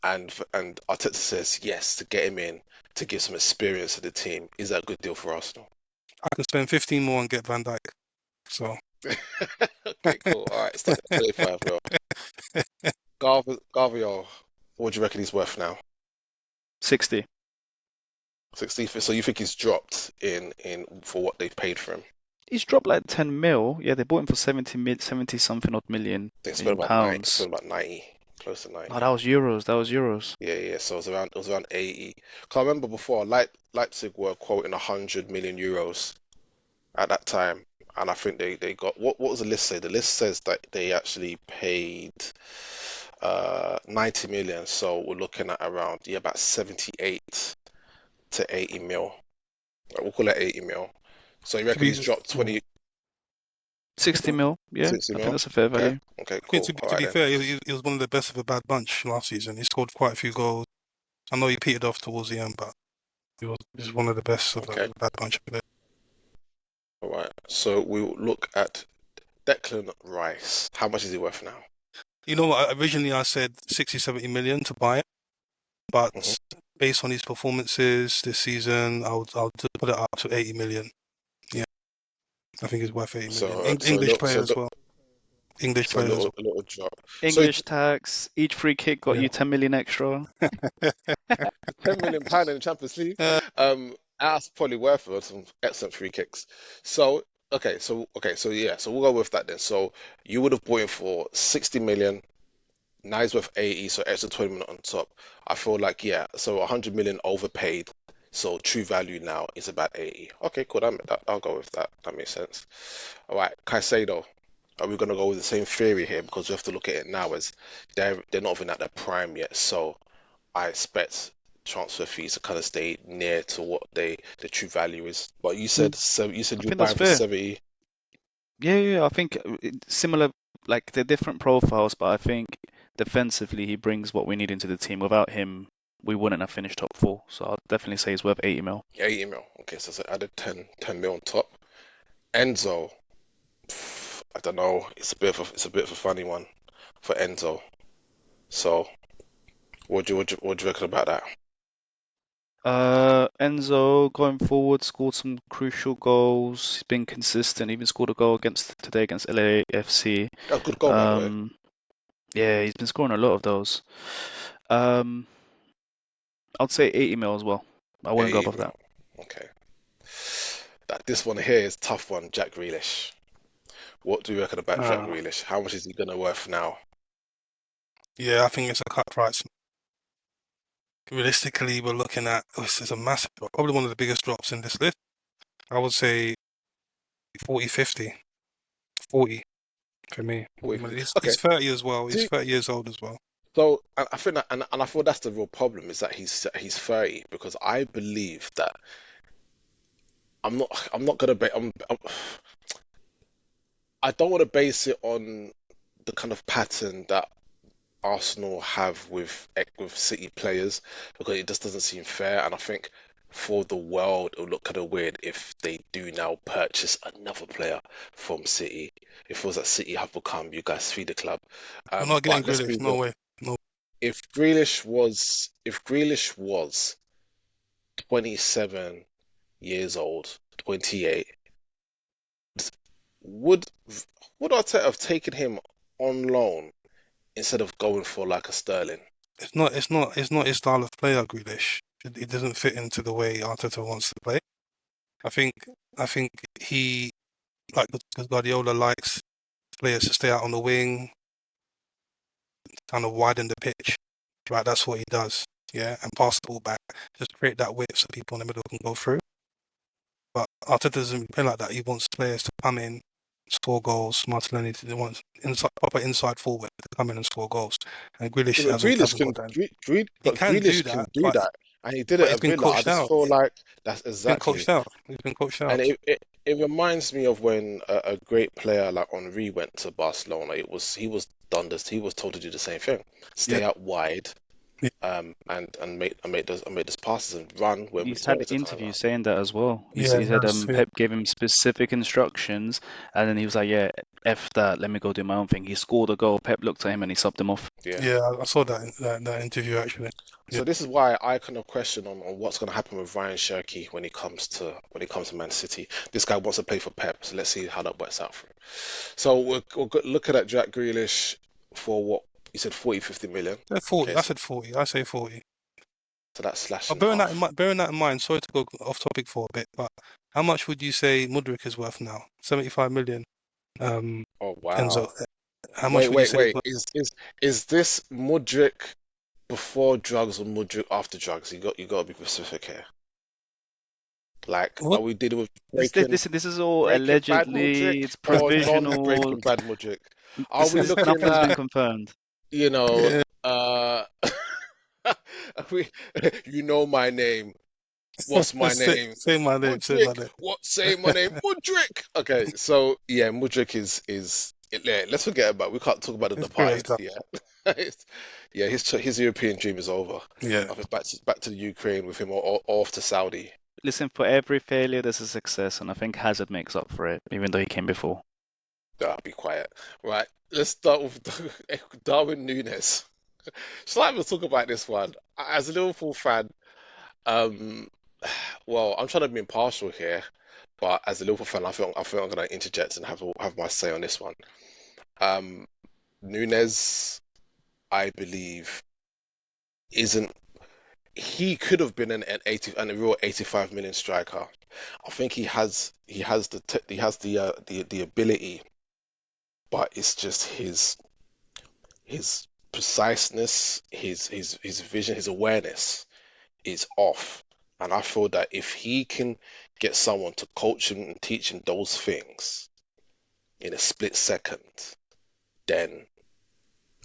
and Arteta says yes to get him in to give some experience to the team. Is that a good deal for Arsenal?
I can spend 15 more and get Van Dijk. So
Okay, cool. All right, start at 25 mil. Garvio, what do you reckon he's worth now?
60.
60. So you think he's dropped in for what they've paid for him?
He's dropped like 10 mil. Yeah, they bought him for 70 something odd
They spent
in
about 90,
pounds.
spent about 90, close to
Oh,
90.
that was euros. That was euros.
Yeah. So it was around 80. Can't remember before. Leipzig were quoting 100 million euros at that time, and I think they got what was the list say? The list says that they actually paid 90 million. So we're looking at around about 78 to 80 mil. We'll call it 80 mil. So you
to
reckon
be,
he's dropped 20,
60 mil. Yeah,
60
I think
mil?
that's a fair
Okay.
value.
Okay,
I think
cool. All
to
right
be
then.
fair, he was one of the best of a bad bunch last season. He scored quite a few goals. I know he petered off towards the end, but he was one of the best of
Okay.
a bad bunch.
All right. So we'll look at Declan Rice. How much is he worth now?
You know what? Originally I said 60, 70 million to buy it, but
Mhm.
based on his performances this season, I'll just put it up to 80 million. Yeah, I think it's worth 80 million.
So
English player as well. English
so a
player as
little a little drop. So
English tax. Each free kick got
well.
you 10 million extra.
Yeah.
10 million pound in the Champions League.
Uh,
That's probably worth it. Some excellent free kicks. So yeah. So we'll go with that then. So you would have bought him for 60 million. Now he's worth 80, so extra 20 million on top. I feel like yeah. So 100 million overpaid. So true value now is about 80. Okay, cool. I'll go with that. That makes sense. All right, Caicedo. Are we gonna go with the same theory here? Because we have to look at it now as they're not even at their prime yet. So I expect transfer fees to kind of stay near to what the true value is. But you said
I
you're
think that's
buying for
fair.
70.
Yeah. I think similar, like they're different profiles, but I think defensively he brings what we need into the team. Without him, we wouldn't have finished top four. So I'll definitely say he's worth 80 mil.
80 mil. Okay, so I added 10 mil on top. Enzo, I don't know. It's a bit of a funny one for Enzo. So what do you reckon about that?
Enzo going forward scored some crucial goals. He's been consistent. Even scored a goal today against LAFC.
A good goal, by the way.
Yeah, he's been scoring a lot of those. Um, I'd say 80 mil as well. I wouldn't go
80
above
mil.
that.
Okay. This one here is a tough one. Jack Grealish. What do you reckon about Jack
uh,
Grealish? How much is he gonna worth now?
yeah, I think it's a cut price. Realistically, we're looking at this is a massive drop, probably one of the biggest drops in this list. I would say 40, 50, 40 for me.
40.
He's
Okay.
30 as well. He's
See,
30 years old as well.
so I think that, and I feel that's the real problem is that he's 30 because I believe that I'm not gonna bet. I don't want to base it on the kind of pattern that Arsenal have with City players because it just doesn't seem fair. And I think for the world, it'll look kind of weird if they do now purchase another player from City. It feels like City have become you guys feed the club.
We're not getting
But let's
Grealish.
be
No
real.
way. No.
If Grealish was 27 years old, 28, would would Arteta have taken him on loan instead of going for like a Sterling?
It's not his style of player, Grealish. It doesn't fit into the way Arteta wants to play. I think I think he like because Guardiola likes players to stay out on the wing, kind of widen the pitch. Right, that's what he does. Yeah, and pass the ball back, just create that width so people in the middle can go through. But Arteta doesn't play like that. He wants players to come in, score goals. Martinelli wants proper inside forward to come in and score goals. And Grealish
Yeah, but
hasn't got that. He
But
can do
Grealish can
that,
do that, and he did
but
it
he's
at
been
Villa. I
coached
just
out.
feel like that's
He's been
exactly,
coached out. He's been coached
and
out.
it reminds me of when a great player like Henri went to Barcelona. He was done this. He was told to do the same thing,
Yeah,
stay out wide,
yeah,
and make those passes and run when we
He's
tell
had
him to turn
interviews
around.
saying that as well.
yeah.
He said
That's yeah,
Pep gave him specific instructions, and then he was like, "Yeah, f that. Let me go do my own thing." He scored a goal. Pep looked at him and he subbed him off.
Yeah.
yeah. I saw that interview actually. Yeah,
So this is why I kind of question on what's going to happen with Ryan Cherky when he comes to Man City. This guy wants to play for Pep, so let's see how that works out for him. So we're looking at Jack Grealish for what you said 40, 50 million.
They're 40.
Okay,
I
so
said 40. I say 40.
that's slashed
Oh,
in half.
bearing that in mind. Sorry to go off topic for a bit, but how much would you say Mudryk is worth now? 75 million. Um,
Oh
Enzo.
wow.
How much
Wait,
would you
wait,
say he's
wait.
worth?
Is this Mudryk before drugs or Mudryk after drugs? You got to be specific here. Like, are
What?
we dealing with
This
Breaking
this this is all
Breaking Bad Mudryk
allegedly. It's
or
provisional.
non-Breaking Bad Mudryk? Are
This
we
is
looking
nothing's been
at,
confirmed.
you know,
Yeah.
uh, we, you know my name. What's my name?
Say my name. Say my
Mudryk.
name.
What? Say my name, Mudryk. Okay, so yeah, Mudryk yeah, let's forget about. We can't talk about The
His career is
Departed.
done.
Yeah, yeah, his European dream is over.
Yeah.
I think back to the Ukraine with him or off to Saudi.
Listen, for every failure, there's a success, and I think Hazard makes up for it, even though he came before.
Be quiet. Right, let's start with Darwin Núñez. Shall I even talk about this one? As a Liverpool fan, um, well, I'm trying to be impartial here, but as a Liverpool fan, I feel I'm going to interject and have my say on this one. Um, Núñez, I believe, isn't. He could have been a real 85 million striker. I think he has the ability, but it's just his preciseness, his vision, his awareness is off. And I feel that if he can get someone to coach him and teach him those things in a split second, then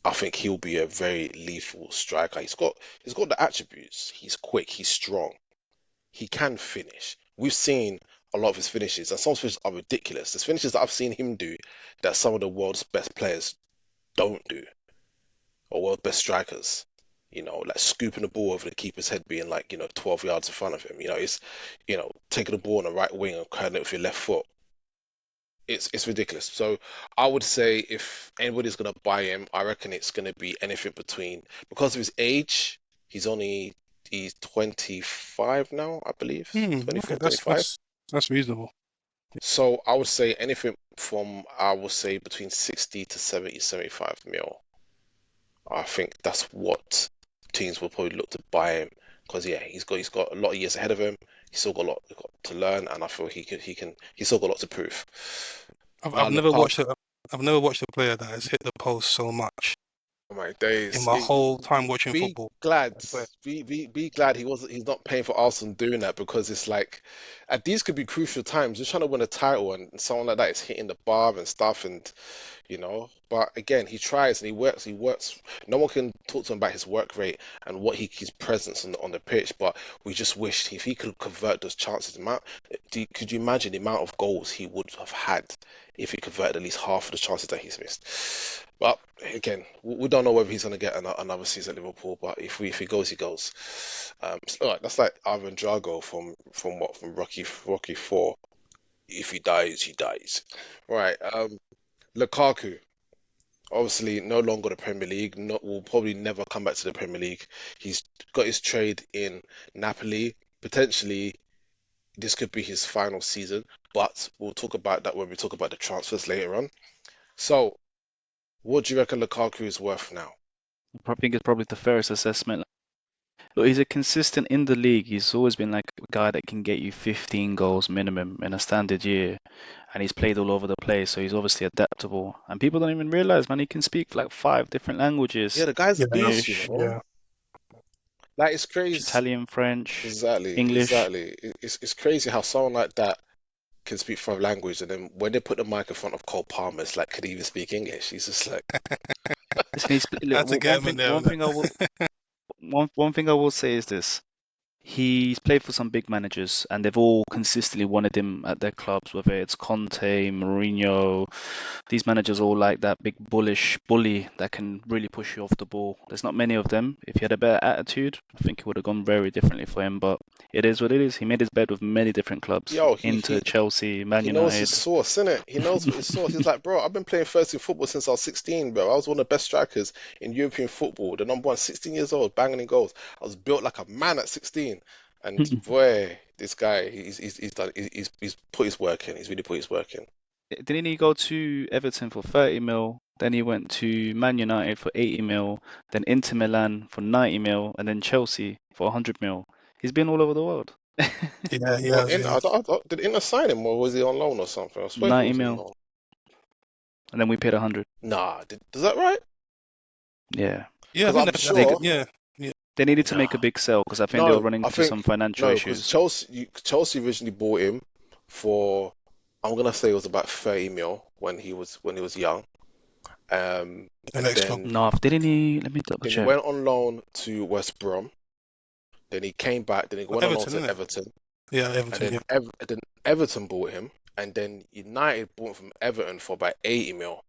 I think he'll be a very lethal striker. He's got the attributes. He's quick, he's strong, he can finish. We've seen a lot of his finishes, and some finishes are ridiculous. There's finishes that I've seen him do that some of the world's best players don't do, or world best strikers. Like scooping the ball over the keeper's head, being like 12 yards in front of him. It's taking the ball on the right wing and curling it with your left foot. It's ridiculous. So I would say if anybody's gonna buy him, I reckon it's gonna be anything between, because of his age. He's 25 now, I believe.
Okay,
24, 25.
that's reasonable.
So I would say anything from, I would say, between 60 to 70, 75 mil. I think that's what teams will probably look to buy him, because yeah, he's got a lot of years ahead of him. He's still got a lot to learn, and I feel he's still got a lot to prove.
I've
Now,
I've never
Lampard,
watched a I've never watched a player that has hit the post so much
oh my
in
days.
my whole time watching
Be
football.
glad,
I swear.
be glad he's not paying for Arsenal doing that, because it's like, these could be crucial times. You're trying to win a title, and someone like that is hitting the bar and stuff, and you know. But again, he tries and he works. He works. No one can talk to him about his work rate and his presence on the pitch. But we just wish if he could convert those chances. Could you imagine the amount of goals he would have had if he converted at least half of the chances that he's missed? But again, we don't know whether he's going to get another season at Liverpool. But if he goes, he goes. So, like, that's like Ivan Drago from Rocky 4. If he dies, he dies. Right. Lukaku, obviously no longer the Premier League. Will probably never come back to the Premier League. He's got his trade in Napoli. Potentially, this could be his final season, but we'll talk about that when we talk about the transfers later on. So, what do you reckon Lukaku is worth now?
I think it's probably the fairest assessment. Look, he's a consistent in the league. He's always been like a guy that can get you 15 goals minimum in a standard year, and he's played all over the place, so he's obviously adaptable. And people don't even realize, man, he can speak like 5 different languages:
Yeah, the guy's a
Yeah,
beast, you
Spanish,
know.
yeah.
Like it's crazy.
Italian, French,
Exactly,
English.
exactly. It's crazy how someone like that can speak 5 languages, and then when they put the mic in front of Cole Palmer, it's like, could he even speak English? He's just like,
Listen, look,
Had to get him in there on that.
one thing I will say is this: he's played for some big managers, and they've all consistently wanted him at their clubs, whether it's Conte, Mourinho. These managers all like that big bullish bully that can really push you off the ball. There's not many of them. If he had a better attitude, I think it would have gone very differently for him. But it is what it is. He made his bed with many different clubs:
yo,
Inter, Chelsea, Man
he knows his
United.
sauce, innit? He knows what his sauce. He's like, bro, I've been playing first team football since I was 16, bro. I was one of the best strikers in European football, the number one, 16 years old, banging in goals. I was built like a man at 16. And boy, this guy, he's put his work in. He's really put his work in.
Didn't he go to Everton for 30 mil? Then he went to Man United for 80 mil, then Inter Milan for 90 mil, and then Chelsea for 100 mil. He's been all over the world.
Yeah, he
Well,
has. He has.
did Inter sign him or was he on loan or something? I swear he
90
was on
mil,
loan.
and then we paid 100.
Nah, is that right?
Yeah.
Yeah, I
Because
think
I'm
that,
They
sure.
yeah, yeah.
they needed to make a
Nah,
big sell because I think they were
no,
running
I
into some
think
financial
no, because
issues.
Chelsea originally bought him for, I'm gonna say it was about 30 mil when he was young.
The
And
next club.
then
No, didn't he? Let me double
then he
check.
went on loan to West Brom. Then he came back. Then he went on loan
Everton,
to
isn't it?
Everton.
Yeah,
And
Everton.
then
Yeah.
Then Everton bought him. And then United bought him from Everton for about 80 mil.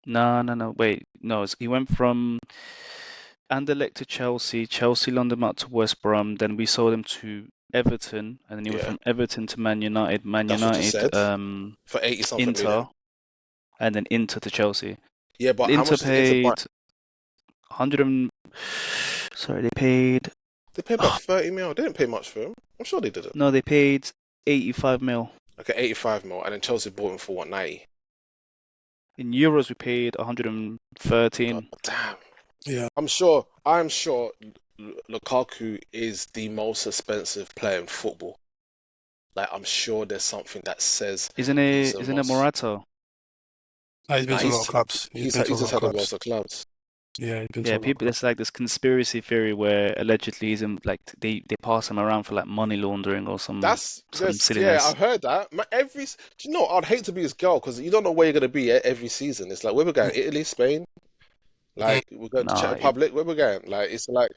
No. Wait, no. He went from Anderlecht to Chelsea, Chelsea loaned him out to West Brom. Then we sold him to Everton, and then he went
Yeah,
from Everton to Man United, Man
that's what you
United,
said. For 80 something million.
Inter, and then Inter to Chelsea.
Yeah, but how
Inter
much did Inter buy?
paid 100 and sorry, they paid
They paid about 30 mil. They didn't pay much for him. I'm sure they didn't.
no, they paid 85 mil.
Okay, 85 mil. And then Chelsea bought him for what, 90?
In euros, we paid
God
113.
damn.
Yeah.
I'm sure Lukaku is the most expensive player in football. Like, I'm sure there's something that says
Isn't
he's
it?
the
Isn't it
most.
Morata?
He's been
Nah,
to a lot of clubs. He's been to a
he's
lot
just
of
had a
clubs.
most of clubs.
Yeah, he's been to
Yeah,
a lot of
people.
clubs.
It's like this conspiracy theory where allegedly he's in, like they pass him around for like money laundering or some
Yeah,
silliness.
I've heard that. Do you know, I'd hate to be his girl because you don't know where you're gonna be every season. It's like where we're going, Italy, Spain,
Mm.
like we're going to Czech
Nah,
Republic, where we're going. Like it's like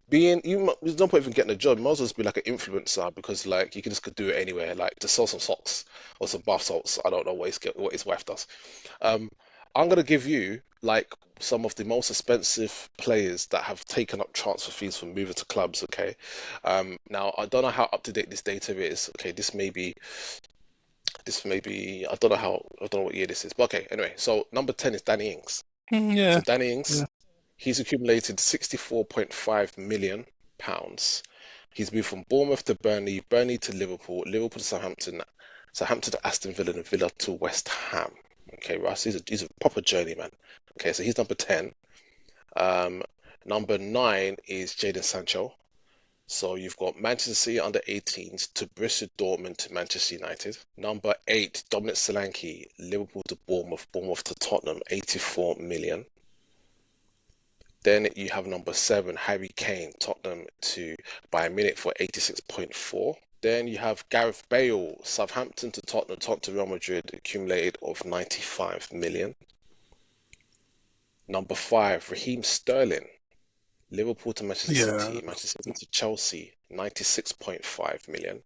there's no point even getting a job. You might as well just be like an influencer because like you can just do it anywhere. Like to sell some socks or some bath salts. I don't know what his wife does. Um, I'm gonna give you like some of the most expensive players that have taken up transfer fees from moving to clubs. Okay, now I don't know how up to date this data is. Okay, this may be I don't know what year this is. But okay, anyway, so number 10 is Danny Ings. So
Yeah,
Danny Ings,
yeah.
he's accumulated 64.5 million pounds. He's moved from Bournemouth to Burnley, Burnley to Liverpool, Liverpool to Southampton, Southampton to Aston Villa, and Villa to West Ham. Okay, Russ, he's a proper journeyman. Okay, so he's number 10. Um, Number 9 is Jadon Sancho. So you've got Manchester City under 18s to Borussia Dortmund to Manchester United. Number 8, Dominic Solanke, Liverpool to Bournemouth, Bournemouth to Tottenham, 84 million. Then you have number 7, Harry Kane, Tottenham to Bayern Munich for 86.4. Then you have Gareth Bale, Southampton to Tottenham, Tottenham to Real Madrid, accumulated of 95 million. Number 5, Raheem Sterling. Liverpool to Manchester
Yeah,
City, Manchester City to Chelsea, 96.5 million.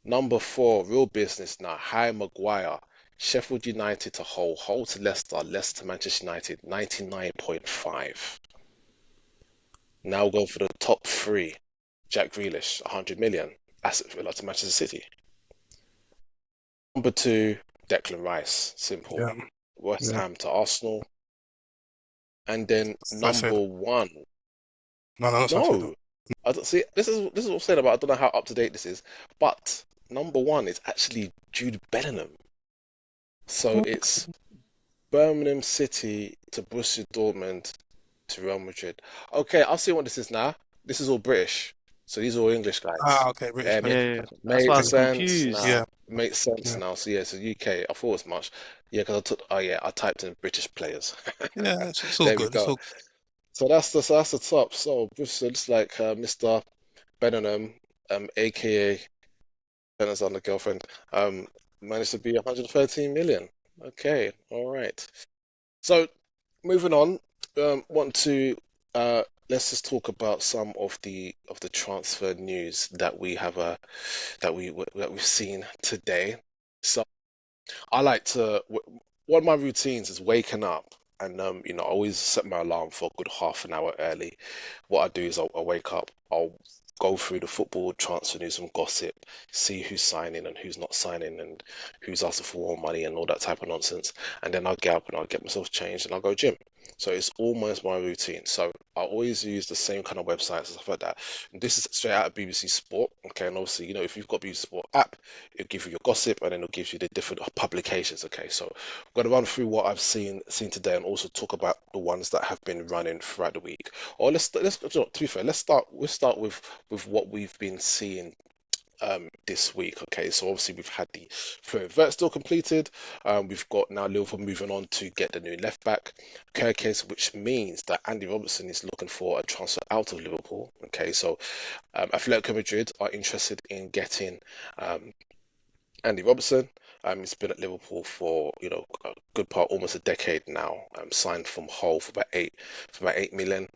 Number 4, real business now, Harry Maguire. Sheffield United to Hull, Hull to Leicester, Leicester to Manchester United, 99.5. Now we'll go for the top 3. Jack Grealish, 100 million. Aston Villa to Manchester City. Number 2, Declan Rice, simple.
yeah,
West
yeah.
Ham to Arsenal. And then
First say
number
that.
1,
No, no, not say that.
no. I don't see. This is what I'm saying about. I don't know how up to date this is, but number 1 is actually Jude Bellingham. So it's Birmingham City to Borussia Dortmund to Real Madrid. Okay, I'll see what this is now. This is all British, so these are all English guys.
Ah, okay, British
Yeah,
players.
Yeah, that's why I
makes
was
Okay.
sense
confused.
now.
Yeah,
Makes sense
yeah,
now. So yeah, so UK. I thought as much. Yeah, because I took. Oh yeah, I typed in British players.
yeah. It's all
There we
good. It's
go.
all
So that's the top. So Bristol looks like Mr. Benham, aka Benham's on the girlfriend, um, managed to be 113 million. Okay, all right. So moving on, want to let's just talk about some of the transfer news that we have that we've seen today. So I like to one of my routines is waking up and I always set my alarm for a good half an hour early. What I do is I'll wake up, I'll go through the football transfer news and gossip, see who's signing and who's not signing and who's asking for more money and all that type of nonsense. And then I'll get up and I'll get myself changed and I'll go gym. So it's almost my routine. So I always use the same kind of websites and stuff like that. And this is straight out of BBC Sport. Okay, and obviously, if you've got BBC Sport app, it'll give you your gossip and then it'll give you the different publications. Okay, so I'm going to run through what I've seen today and also talk about the ones that have been running throughout the week. Or to be fair, we'll start with what we've been seeing this week. Okay, so obviously we've had the Florian Wirtz still completed. We've got now Liverpool moving on to get the new left back, case, which means that Andy Robertson is looking for a transfer out of Liverpool. Okay, so Atletico Madrid are interested in getting Andy Robertson. He's been at Liverpool for a good part, almost a decade now. Signed from Hull for about 8 million.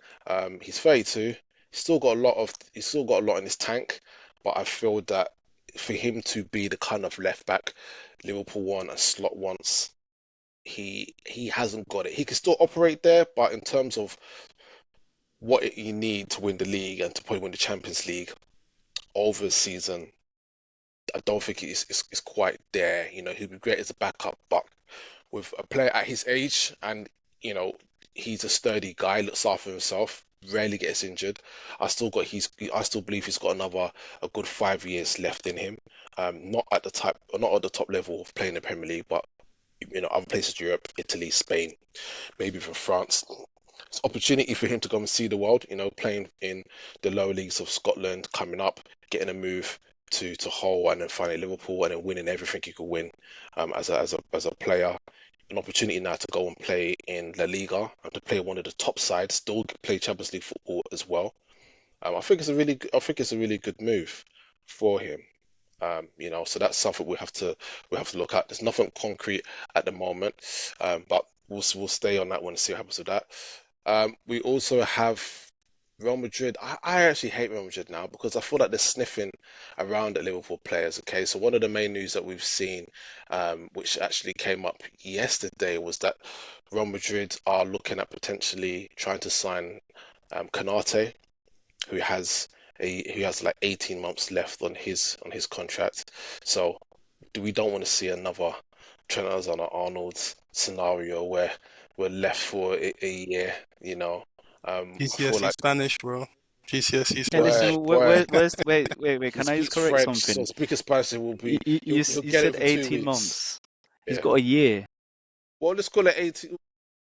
He's 32. He's still got a lot in his tank, but I feel that for him to be the kind of left back Liverpool want and slot wants, he hasn't got it. He can still operate there, but in terms of what you need to win the league and to probably win the Champions League over a season, I don't think it's quite there. He'd be great as a backup, but with a player at his age and you know he's a sturdy guy, looks after himself, rarely gets injured. I still believe he's got a good 5 years left in him. Not at the top level of playing the Premier League, but other places, Europe, Italy, Spain, maybe even France. It's an opportunity for him to go and see the world, playing in the lower leagues of Scotland, coming up, getting a move to Hull and then finally Liverpool and then winning everything you could win as a player. An opportunity now to go and play in La Liga and to play one of the top sides, still play Champions League football as well. I think it's a really good move for him. So that's something we have to look at. There's nothing concrete at the moment, but we'll stay on that one and see what happens with that. We also have Real Madrid. I actually hate Real Madrid now because I feel like they're sniffing around at Liverpool players. Okay, so one of the main news that we've seen, which actually came up yesterday, was that Real Madrid are looking at potentially trying to sign Konate, who has like 18 months left on his contract. So we don't want to see another Trent Alexander-Arnold scenario where we're left for a year. I feel
GCSE
like
Spanish, bro. GCSE
Hey,
Spanish.
boy,
listen,
boy,
wait.
he
Can I just
speaks
correct
French, so
something?
speaking Spanish it will
You,
be
you, you
he'll
s-
he'll
you
get it
said
for two
18
weeks.
months. He's
Yeah.
got a year.
Well, let's call it 18.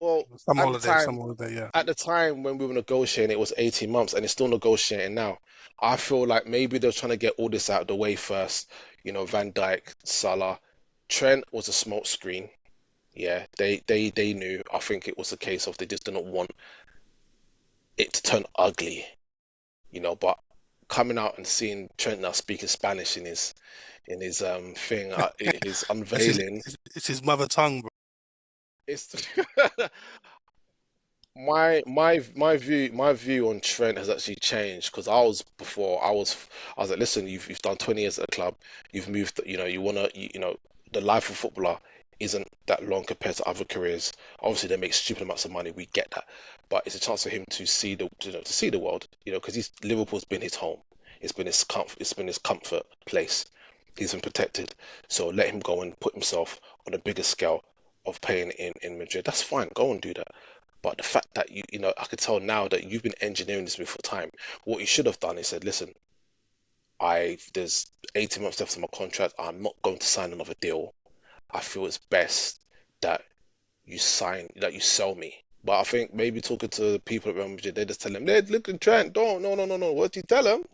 Well,
Some
at the
holiday,
time,
some holiday, yeah.
at the time when we were negotiating, it was 18 months, and it's still negotiating now. I feel like maybe they're trying to get all this out of the way first. Van Dijk, Salah, Trent was a smoke screen. Yeah, they knew. I think it was a case of they just didn't want it to turn ugly. But coming out and seeing Trent now speaking Spanish in his thing, his
It's his,
unveiling.
it's his mother tongue, bro.
it's my view on Trent has actually changed because I was like, listen, you've done 20 years at the club, you've moved, the life of a footballer isn't that long compared to other careers. Obviously, they make stupid amounts of money, we get that, but it's a chance for him to see the world, because he's Liverpool's been his home, it's been his comfort place, he's been protected, so let him go and put himself on a bigger scale of playing in Madrid. That's fine, go and do that. But the fact that I could tell now that you've been engineering this move for time. What you should have done is said, listen, there's 18 months left of my contract. I'm not going to sign another deal. I feel it's best that you sell me. But I think maybe talking to the people at Real Madrid, they just tell him, "Hey, look at Trent, don't, no, no, no, no. What do you tell him?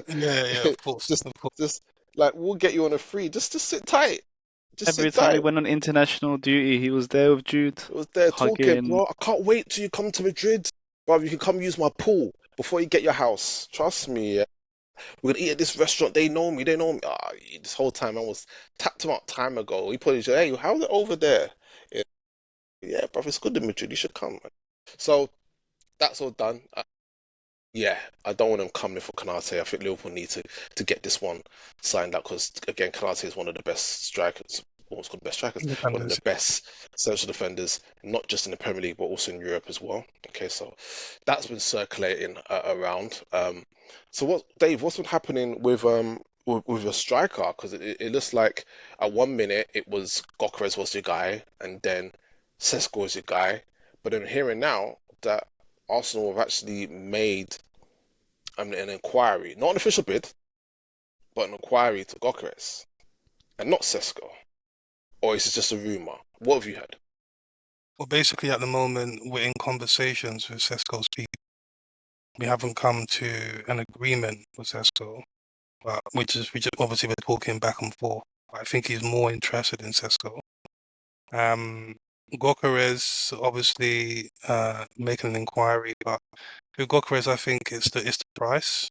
Yeah, of course,
Just,
of course.
just like we'll get you on a free. Just sit tight. Just
Every
sit
time he
tight.
went on international duty, he was there with Jude,
It was there talking,
hugging.
bro. I can't wait till you come to Madrid, bro. You can come use my pool before you get your house. Trust me. Yeah. We're gonna eat at this restaurant. They know me. They know me. This whole time I was tapped him out time ago. He put his, hey, how's it over there? Yeah, yeah, bro. It's good in Madrid. You should come, man. So that's all done. Yeah, I don't want them coming for Canate. I think Liverpool need to get this one signed up because again, Canate is one of the best strikers, what's called best strikers, one of the
Independence.
best central defenders, not just in the Premier League but also in Europe as well. Okay, so that's been circulating around. So Dave? What's been happening with your striker? Because it looks like at 1 minute it was Gokeres was your guy, and then Sesko was your guy, but I'm hearing now that Arsenal have actually made an inquiry, not an official bid, but an inquiry to Gokeres and not Sesko. Or is it just a rumor? What have you heard?
Well, basically, at the moment, we're in conversations with Sesko's people. We haven't come to an agreement with Sesko, but we just obviously we're talking back and forth. I think he's more interested in Sesko. Um, Gokeres obviously making an inquiry, but with Gokeres, I think it's the price.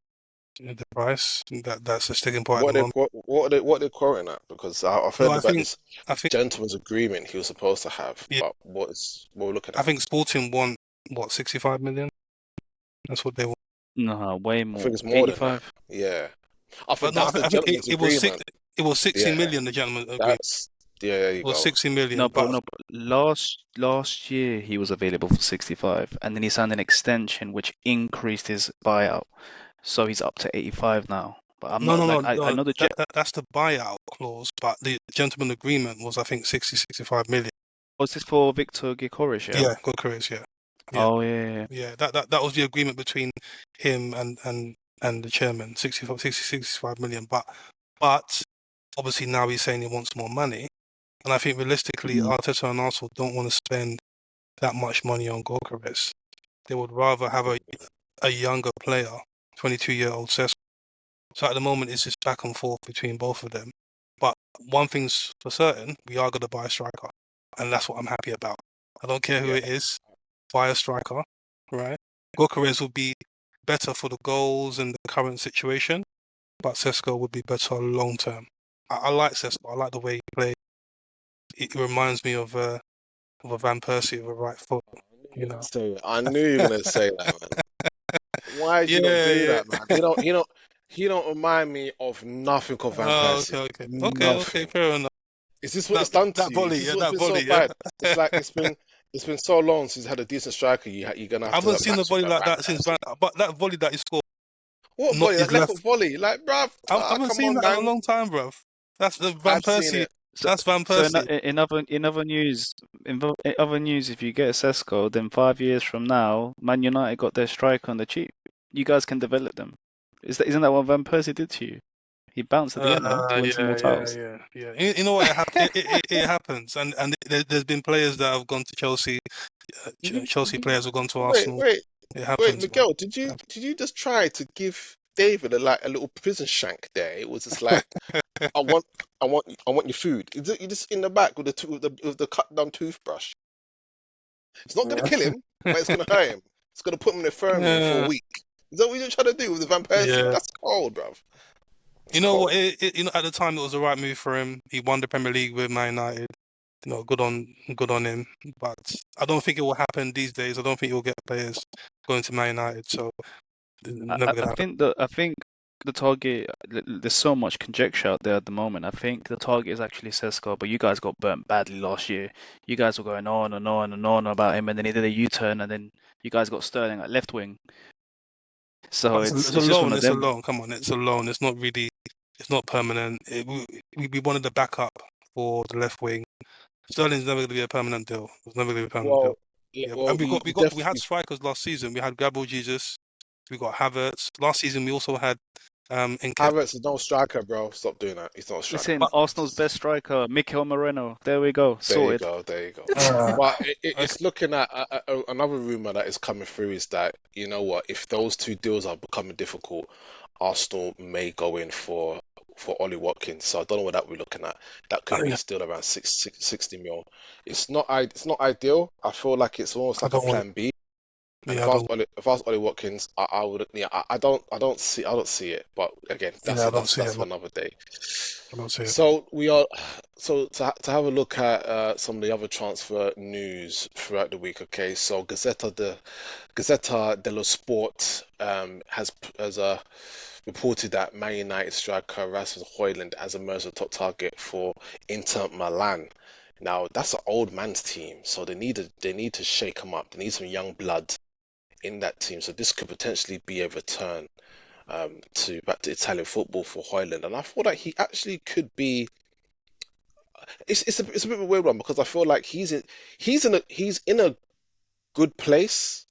The price that's the sticking point at
What
the
are they
moment.
what are they quoting at? Because I've
No,
heard about this
I think,
gentleman's agreement he was supposed to have,
yeah,
but what we're looking
I
at?
think Sporting want what 65 million. That's what they want.
No, way
I think
more.
it's more than that.
85.
Yeah, I think
But no,
that's the
I think
gentleman's
it was six.
agreement.
It was 60
Yeah,
million. The gentleman agreement
that's yeah. There you
was
go.
60 million.
No, but
But
no, but last year he was available for 65, and then he signed an extension which increased his buyout, so he's up to 85 now. But I'm
no,
not
no, no,
like I
no.
know the
That,
jet.
that that's the buyout clause. But the gentleman agreement was, I think, 65 million.
Was this for Victor Gyokeres, yeah?
Yeah, good careers. Yeah, yeah,
Oh yeah, yeah.
yeah. That was the agreement between him and the chairman. 65 million. But obviously now he's saying he wants more money. And I think realistically,
Mm.
Arteta and Arsenal don't want to spend that much money on Gyökeres. They would rather have a younger player, 22-year-old Cesc. So at the moment, it's just back and forth between both of them. But one thing's for certain, we are going to buy a striker. And that's what I'm happy about. I don't care who
Yeah,
it is, buy a striker, right? Gyökeres would be better for the goals and the current situation, but Sesko would be better long term. I like Sesko. I like the way he plays. It reminds me of a Van Persie with a right foot, you know.
I knew you were gonna say that, man. Why did you not
Yeah,
do
yeah.
that, man? He don't remind me of nothing of Van
Oh,
Persie.
okay, okay, okay, okay.
Nothing.
Fair enough.
Is this what
That
it's done to
that
you? Is
volley,
this
yeah,
what's
that
been so
volley, yeah.
bad? It's like it's been so long since you had a decent striker. You're gonna
I
have
haven't
to
seen a
match it
volley
with
like
Van
that since Van,
Persie.
but that volley that he scored,
What
not
volley?
his
That left
left.
foot volley? Like, bruv,
I haven't
come
seen
on,
that in a
man.
long time, bruv. That's the Van
I've seen
Persie.
it.
So,
That's Van
so in,
Persie.
in other news, if you get a Sesko, then 5 years from now, Man United got their striker on the cheap. You guys can develop them. Isn't that what Van Persie did to you? He bounced at the end, no, to win some more titles.
Yeah. You know what? It happens, and there's been players that have gone to Chelsea.
Did you, did
Chelsea
you
players have gone to
wait,
Arsenal.
wait,
It
wait,
happens, man.
Miguel? Did you just try to give David a little prison shank there? It was just like. I want, I want your food. You're just in the back with the cut down toothbrush. It's not gonna kill him, but it's gonna hurt him. It's gonna put him in the infirmary for a
Yeah,
week. Is that what you're trying to do with the Van Persie?
yeah.
That's cold, bruv. That's
You know what?
cold.
At the time, it was the right move for him. He won the Premier League with Man United. good on him. But I don't think it will happen these days. I don't think you'll get players going to Man United. So never gonna happen.
I think the target. There's so much conjecture out there at the moment. I think the target is actually Sesko, but you guys got burnt badly last year. You guys were going on and on and on about him, and then he did a U-turn, and then you guys got Sterling at left wing. So
But it's a
it's just one
loan.
of
It's a
them.
loan. Come on, it's a loan. It's not really. It's not permanent. We wanted the backup for the left wing. Sterling's never going to be a permanent deal. It's never going to be a permanent deal.
Well, yeah,
Yeah,
well,
and
we
we had
definitely
strikers last season. We had Gabriel Jesus. We got Havertz. Last season we also had Nketiah.
Havertz is no striker, bro. Stop doing that. He's not a striker.
Listen, Arsenal's best striker, Mikel Moreno. There we go,
There you
sorted.
go. There you go.
Uh,
But
okay.
it's looking at another rumor that is coming through is that, you know what, if those two deals are becoming difficult, Arsenal may go in for Ollie Watkins. So I don't know what that we're looking at. That could be
Yeah,
still around 60 mil. It's not ideal. I feel like it's almost
I
like a
don't want.
plan B. And
Yeah, I don't.
if I was Ollie Watkins, I would, yeah, I don't see it. But again,
Yeah, I don't see
that's
it.
for another day.
I don't see it.
So to have a look at some of the other transfer news throughout the week. Okay, so Gazzetta dello Sport has reported that Man United striker Rasmus Højlund has emerged as a top target for Inter Milan. Now that's an old man's team, so they need to shake him up. They need some young blood in that team. So this could potentially be a return to back to Italian football for Højlund, and I thought that he actually could be. It's a bit of a weird one because I feel like he's in a good place,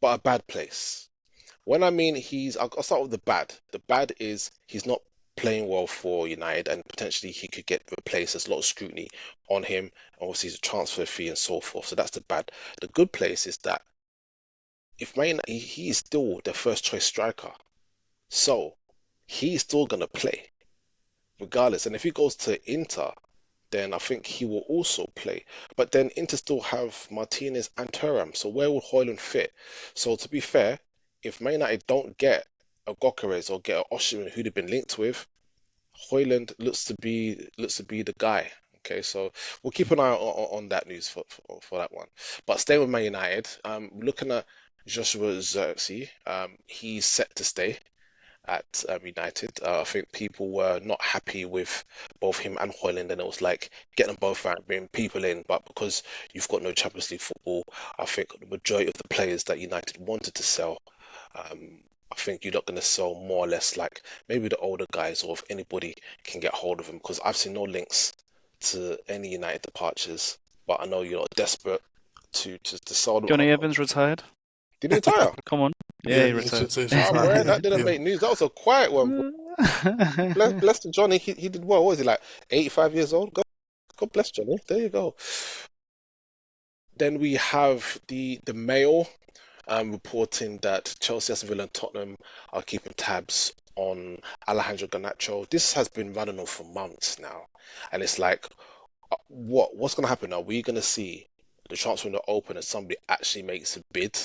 but a bad place. When I mean I'll start with the bad. The bad is he's not playing well for United, and potentially he could get replaced. There's a lot of scrutiny on him. Obviously, it's a transfer fee and so forth. So that's the bad. The good place is that if Man United, he is still their first choice striker, so he's still gonna play regardless. And if he goes to Inter, then I think he will also play. But then Inter still have Martinez and Thuram, so where would Højlund fit? So to be fair, if Man United don't get a Gyökeres or get a Osimhen who they've been linked with, Højlund looks to be the guy. Okay, so we'll keep an eye on that news for that one. But staying with Man United, looking at Joshua Zirkzee, he's set to stay at United. I think people were not happy with both him and Højlund, and it was like getting them both out, bring people in. But because you've got no Champions League football, I think the majority of the players that United wanted to sell, I think you're not going to sell more or less like maybe the older guys, or if anybody can get hold of him, because I've seen no links to any United departures. But I know you're not desperate to sell them.
Johnny Evans retired.
Did he retire?
Come on.
Yeah,
Yeah, he
it's
retired.
it's
Ah, boy,
fine.
that didn't
Yeah.
make news. That was a quiet one. Bless to Johnny. He did well. What was he like? 85 years old. God bless Johnny. There you go. Then we have the Mail reporting that Chelsea, Aston Villa, and Tottenham are keeping tabs on Alejandro Garnacho. This has been running on for months now, and it's like, what's going to happen now? We're going to see the transfer window open and somebody actually makes a bid.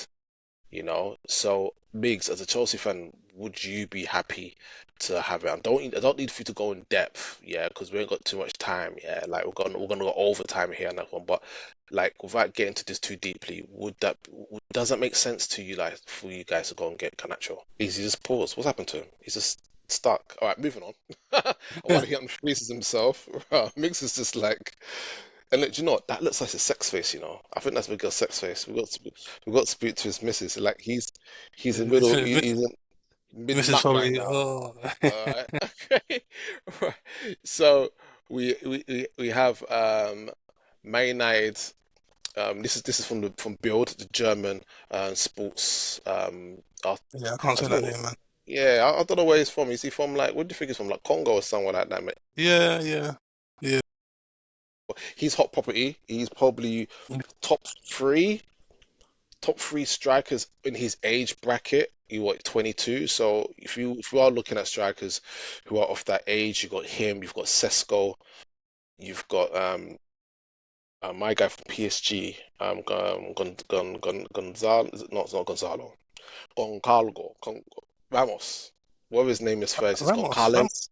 So Biggs, as a Chelsea fan, would you be happy to have it? I don't need for you to go in depth, yeah, because we ain't got too much time, yeah. Like we're gonna go over time here on that one, but like without getting into this too deeply, does that make sense to you, like for you guys to go and get Canacho? Is he just paused? What's happened to him? He's just stuck. All right, moving on. I want to hear him faces himself. Mix is just like. And look, do you know what? That looks like a sex face, I think that's Miguel's sex face. We got to speak to his missus. Like he's in he's in mid
Mrs.
nut right
probably.
now.
Oh,
Alright. Okay. Right. So we have Man United. This is from Bild, the German sports
yeah, I can't say that
article.
name, man.
Yeah, I don't know where he's from. Is he from like, what do you think he's from? Like Congo or somewhere like that, mate?
Yeah, yeah, yeah.
He's hot property. He's probably top three strikers in his age bracket. You what 22. So if you are looking at strikers who are of that age, you've got him. You've got Sesko. You've got my guy from PSG. Gonzalo. No, it's not Gonzalo. Goncalgo. Ramos. Whatever his name is first. It's
Ramos.
Goncalves.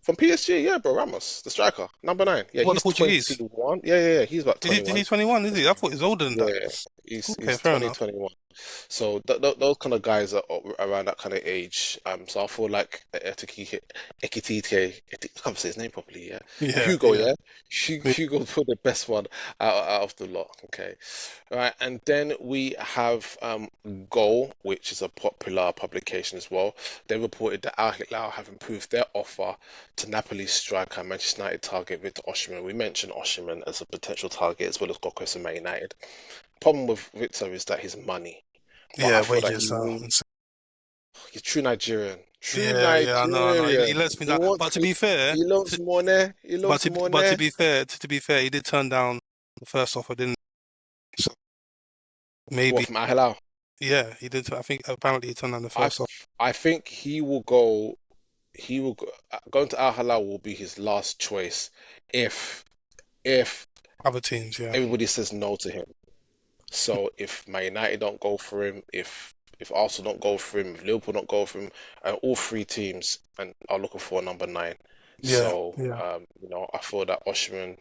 From PSG, yeah, bro, Ramos, the striker, number 9. Yeah,
What, the
he's
Portuguese?
21. Yeah, he's about
Is he
21.
21? Is he? I thought he was older than that.
Yeah, he's
Okay,
he's
fair
20,
enough.
21. So those kind of guys are around that kind of age. So I feel like Ekitike, I can't say his name properly. Yeah,
Yeah,
Hugo.
yeah.
Yeah, Hugo for the best one out of the lot. Okay, right. And then we have Goal, which is a popular publication as well. They reported that Al Hilal have improved their offer to Napoli striker and Manchester United target Victor Osimhen. We mentioned Osimhen as a potential target as well as Gokos and Man United. Problem with Victor is that his money. But I
Yeah,
feel that
wages are insane.
he's true Nigerian. True
Yeah, I know, I know. He
Nigerian.
lets me
He
down.
wants
But to be fair,
he loves money. He loves
but to
money.
be fair, to be fair, he did turn down the first offer, didn't he? So
What
maybe,
from Al Hilal?
yeah, he did. I think apparently he turned down the
I
first offer.
I think he will go. He will go, going to Al Hilal will be his last choice if if
Other teams, yeah.
everybody says no to him. So if Man United don't go for him, if Arsenal don't go for him, if Liverpool don't go for him, and all three teams and are looking for a number 9.
Yeah,
So
yeah.
I feel that Osimhen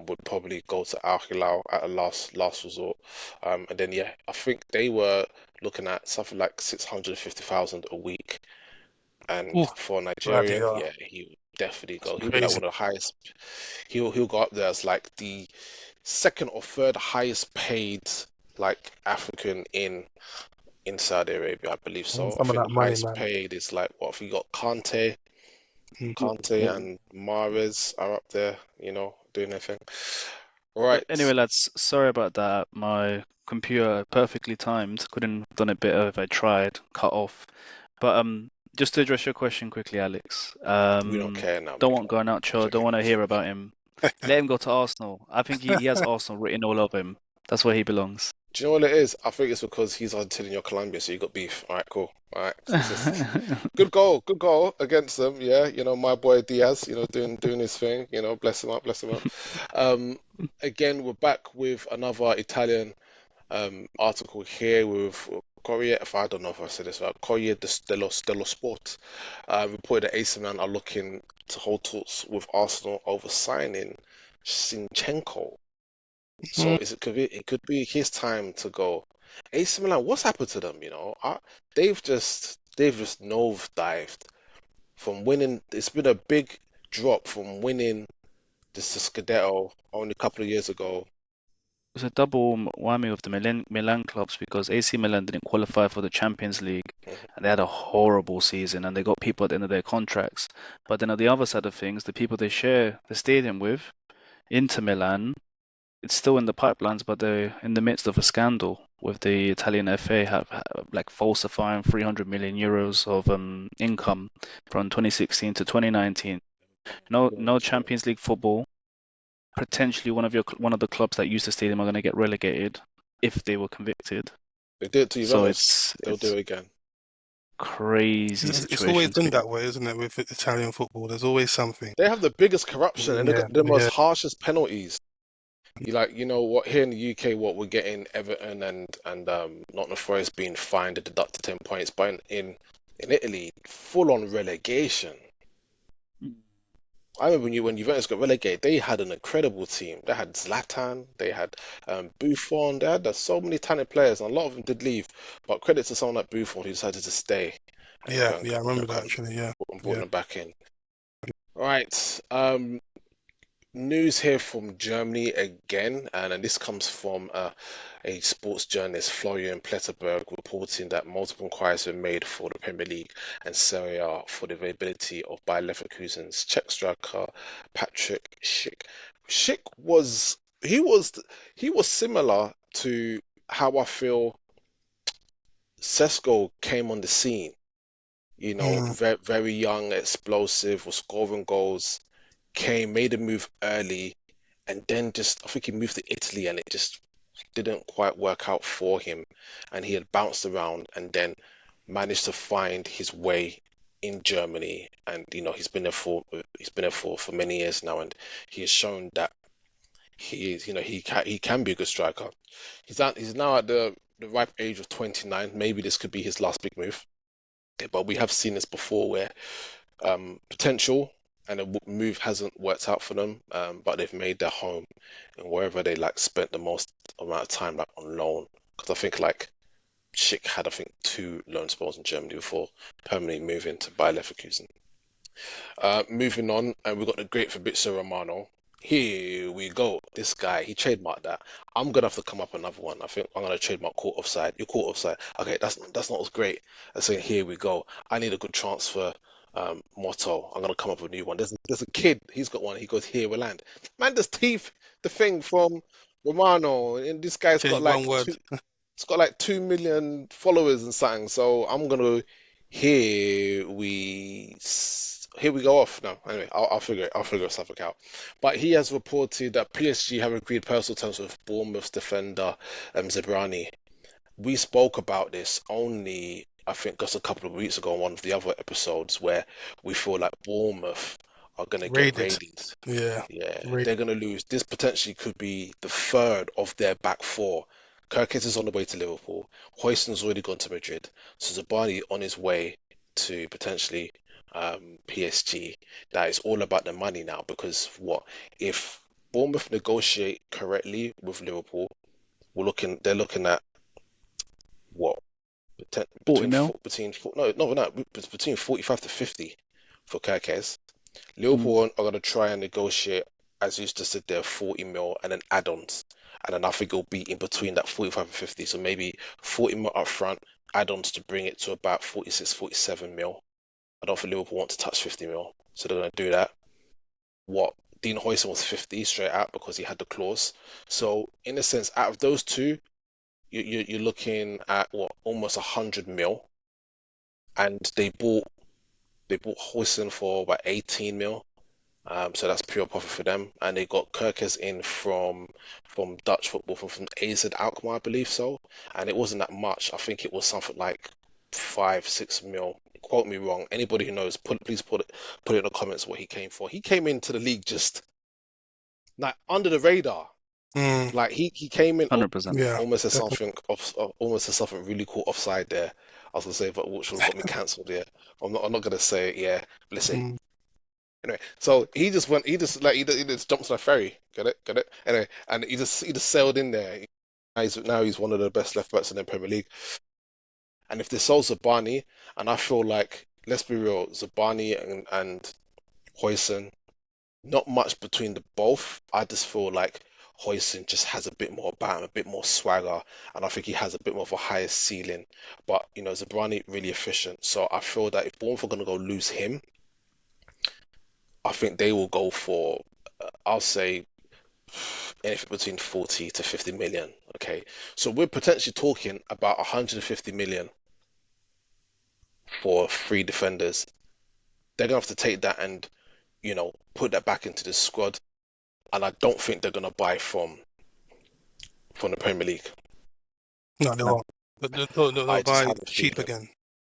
would probably go to Al Hilal at a last resort. And then yeah, I think they were looking at something like 650,000 a week. And
Ooh,
for a
bloody
Nigerian,
hell.
yeah, he would definitely
That's
go. He'll be like
crazy.
one of the highest. He'll go up there as like the second or third highest paid like African in Saudi Arabia, I believe
And
so. I
some of
think
that
the
money,
highest
man.
paid is like what if you got
Mm.
Kante and Mahrez are up there, doing their thing.
But
Right.
anyway, lads, sorry about that. My computer perfectly timed. Couldn't have done it better if I tried. Cut off. But just to address your question quickly, Alex.
We don't care now,
Don't
mate.
want Garnacho. Don't
Joking.
want to hear about him. Let him go to Arsenal. I think he has Arsenal written all over him. That's where he belongs.
Do you know what it is? I think it's because he's Argentinian, you're Colombia, so you got beef. All right, cool. All right. Good goal against them. Yeah, my boy Diaz, doing his thing. Bless him up, bless him up. Um, Again, we're back with another Italian article here with Corriere, if I don't know if I said this right, dello Sport, reported that AC Milan are looking to hold talks with Arsenal over signing Zinchenko. So
Mm.
it could be his time to go. AC Milan, what's happened to them? They've just nosedived from winning. It's been a big drop from winning the Scudetto only a couple of years ago.
It's a double whammy of the Milan clubs because AC Milan didn't qualify for the Champions League
Mhm.
and they had a horrible season and they got people at the end of their contracts. But then on the other side of things, the people they share the stadium with, Inter Milan, it's still in the pipelines, but they're in the midst of a scandal with the Italian FA like falsifying 300 million euros of income from 2016 to 2019. No Champions League football. Potentially one of the clubs that use the stadium are going to get relegated if they were convicted.
They did it to
So
Juventus.
it's
They'll do
it's
it again.
crazy
It's always
situation to
been
be in.
that way, isn't it, with Italian football? There's always something.
They have the biggest corruption and they
Yeah,
got the most
yeah,
harshest penalties. What here in the UK, what we're getting Everton and Nottingham Forest being fined and deducted 10 points, but in Italy, full on relegation. I remember when Juventus got relegated, they had an incredible team. They had Zlatan, they had Buffon, they had so many talented players, and a lot of them did leave. But credit to someone like Buffon who decided to stay and
yeah, yeah. I remember that actually. Yeah,
brought
yeah.
them back in. Right. News here from Germany again, and this comes from a sports journalist, Florian Pletterberg, reporting that multiple inquiries were made for the Premier League and Serie A for the availability of Bayer Leverkusen's Czech striker Patrick Schick. Schick he was similar to how I feel Sesko came on the scene.
Mm,
Very, very young, explosive, was scoring goals, made a move early, and then just I think he moved to Italy and it just didn't quite work out for him, and he had bounced around and then managed to find his way in Germany, and he's been there for many years now, and he has shown that he can be a good striker. He's now at the ripe age of 29. Maybe this could be his last big move, but we have seen this before where potential and the move hasn't worked out for them. But they've made their home and wherever they like spent the most amount of time like on loan. Because I think like Schick had I think 2 loan spells in Germany before permanently moving to Bayer Leverkusen. Moving on, and we've got the great Fabrizio Romano. Here we go. This guy, he trademarked that. I'm gonna have to come up with another one. I think I'm gonna trademark caught offside. You're caught offside. Okay, that's not as great. I say here we go. I need a good transfer motto. I'm gonna come up with a new one. There's a kid. He's got one. He goes here we land. Man, there's teeth. The thing from Romano, and this guy's got
Change one
like
word.
it's got like 2 million followers and something. So I'm gonna here we go off. No, anyway, I'll figure something out. But he has reported that PSG have agreed personal terms with Bournemouth's defender Zebrani. We spoke about this only, I think, just a couple of weeks ago on one of the other episodes where we feel like Bournemouth are gonna get
Raided.
raided.
Yeah.
Yeah,
Raided.
they're going to lose. This potentially could be the third of their back four. Kirkis is on the way to Liverpool. Hoyson's already gone to Madrid. So Zabani on his way to potentially PSG. That is all about the money now because what if Bournemouth negotiate correctly with Liverpool? They're looking at what
40 mil.
between 45 to 50 for Kirkis.
Mm.
Liverpool are going to try and negotiate, as used to said there, 40 mil and then add-ons. And then I think it'll be in between that 45 and 50. So maybe 40 mil up front, add-ons to bring it to about 46, 47 mil. I don't think Liverpool want to touch 50 mil. So they're going to do that. What? Dean Huijsen was 50 straight out because he had the clause. So in a sense, out of those two, you're looking at what? Almost 100 mil. And they bought Huijsen for about 18 mil. So that's pure profit for them. And they got Kerkers in from Dutch football, from AZ Alkmaar, I believe so. And it wasn't that much. I think it was something like 5, 6 mil. Quote me wrong. Anybody who knows, please put it in the comments what he came for. He came into the league just like under the radar.
Mm,
Like he came in
100%.
yeah.
almost as
Definitely.
something almost as something really cool offside there. I was gonna say, but which would have got me cancelled. Yeah, I'm not gonna say it. Yeah, but let's say
Mm,
anyway, so he just jumps on a ferry, get it. Anyway, and he just sailed in there. Now he's one of the best left backs in the Premier League. And if they sold Zabani, and I feel like let's be real, Zabani and Huijsen, not much between the both. I just feel like Huijsen just has a bit more about him, a bit more swagger, and I think he has a bit more of a higher ceiling. But Zabrani really efficient, so I feel that if Bournemouth are gonna go lose him, I think they will go for, I'll say, anything between 40 to 50 million. Okay, so we're potentially talking about 150 million for 3 defenders. They're gonna have to take that and put that back into the squad, and I don't think they're gonna buy from the Premier League.
no, they
No.
won't. But they'll
I just
buy
have a
cheap
feeling.
again.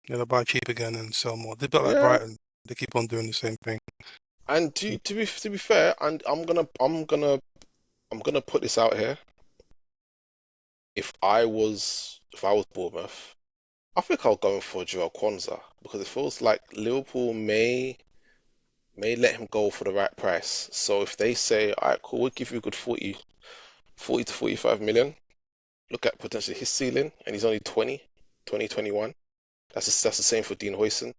Yeah, they'll buy cheap again and sell more. They're a bit like
Yeah,
Brighton. They keep on doing the same thing.
and to be fair, and I'm gonna put this out here. If I was Bournemouth, I think I'll go for Joao Kwanzaa because it feels like Liverpool may let him go for the right price. So if they say, all right, cool, we'll give you a good 40 to 45 million, look at potentially his ceiling, and he's only 20, 21. That's the same for Dean Huijsen.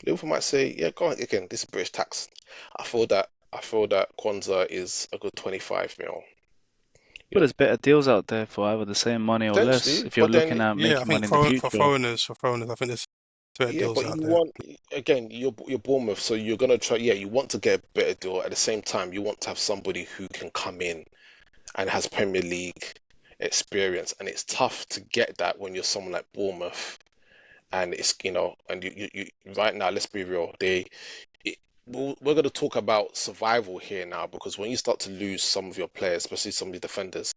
Liverpool might say, yeah, go on again. This is British tax. I feel that Kwanzaa is a good 25 mil.
But
Yeah,
there's better deals out there for either the same money or less
potentially,
if you're
but
looking
then
at
Yeah, I
making
think
money in the
for
future.
foreigners, I think there's better
yeah,
deals
but
out
you
there.
want again, you're Bournemouth, so you're gonna try. Yeah, you want to get a better deal. At the same time, you want to have somebody who can come in and has Premier League experience, and it's tough to get that when you're someone like Bournemouth. And it's and you right now, let's be real, it, we're going to talk about survival here now because when you start to lose some of your players, especially some of the defenders,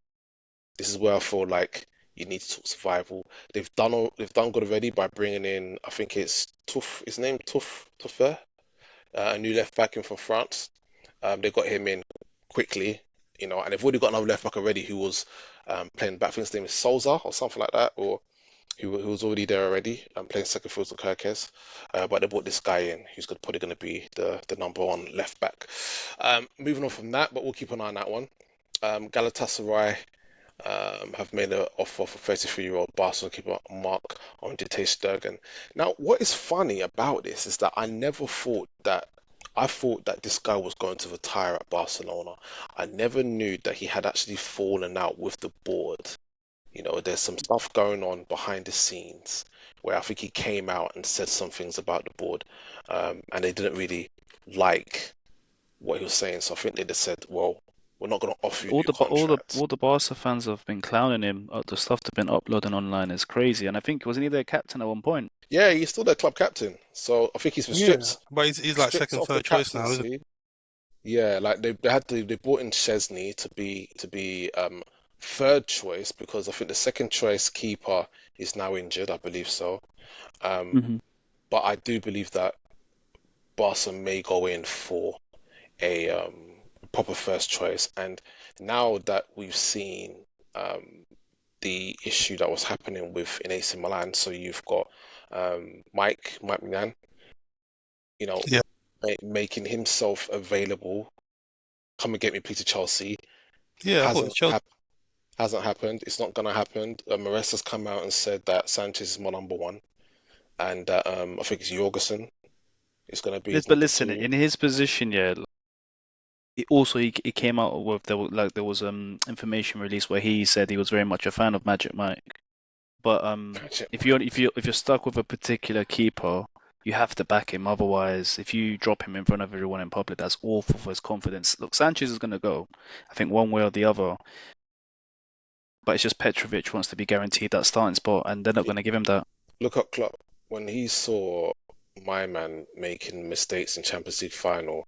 this is where I feel like you need to talk survival. They've done good already by bringing in, I think it's Tuff, his name Tuffer, a new left back in from France. They got him in quickly, and they've already got another left back already who was playing back. I think his name is Souza or something like that, or who was already there already and playing second field to Kirkes. But they brought this guy in who's probably going to be the number one left back. Moving on from that, but we'll keep an eye on that one. Galatasaray have made an offer for 33-year-old Barcelona keeper Marc-Andre ter Stegen. Now, what is funny about this is that I thought that this guy was going to retire at Barcelona. I never knew that he had actually fallen out with the board. You know, there's some stuff going on behind the scenes where I think he came out and said some things about the board, and they didn't really like what he was saying. So I think they just said, well, we're not going to offer you a
All
new
the
contract.
all the Barca fans have been clowning him. The stuff they've been uploading online is crazy. And I think wasn't he their captain at one point?
Yeah, he's still their club captain. So I think he's been
Yeah, but he's like
stripped
second,
off the
third choice now, isn't
captaincy. Yeah, like they brought in Chesney to be third choice because I think the second choice keeper is now injured, I believe so.
Hmm.
But I do believe that Barca may go in for a proper first choice. And now that we've seen the issue that was happening with in AC Milan, so you've got Mike Mignan, you know,
Yeah.
making himself available. Come and get me, Peter Chelsea.
Yeah, I thought
Hasn't
it's Chelsea.
hasn't happened. It's not gonna happen. Maresa's come out and said that Sanchez is my number one, and that I think it's Jorgensen is gonna be his
But
number
listen,
two.
in his position, yeah. He came out with there was information released where he said he was very much a fan of Magic Mike. But if you're stuck with a particular keeper, you have to back him. Otherwise, if you drop him in front of everyone in public, that's awful for his confidence. Look, Sanchez is going to go, I think one way or the other. But it's just Petrovic wants to be guaranteed that starting spot, and they're not going to give him that.
Look at Klopp when he saw my man making mistakes in Champions League final.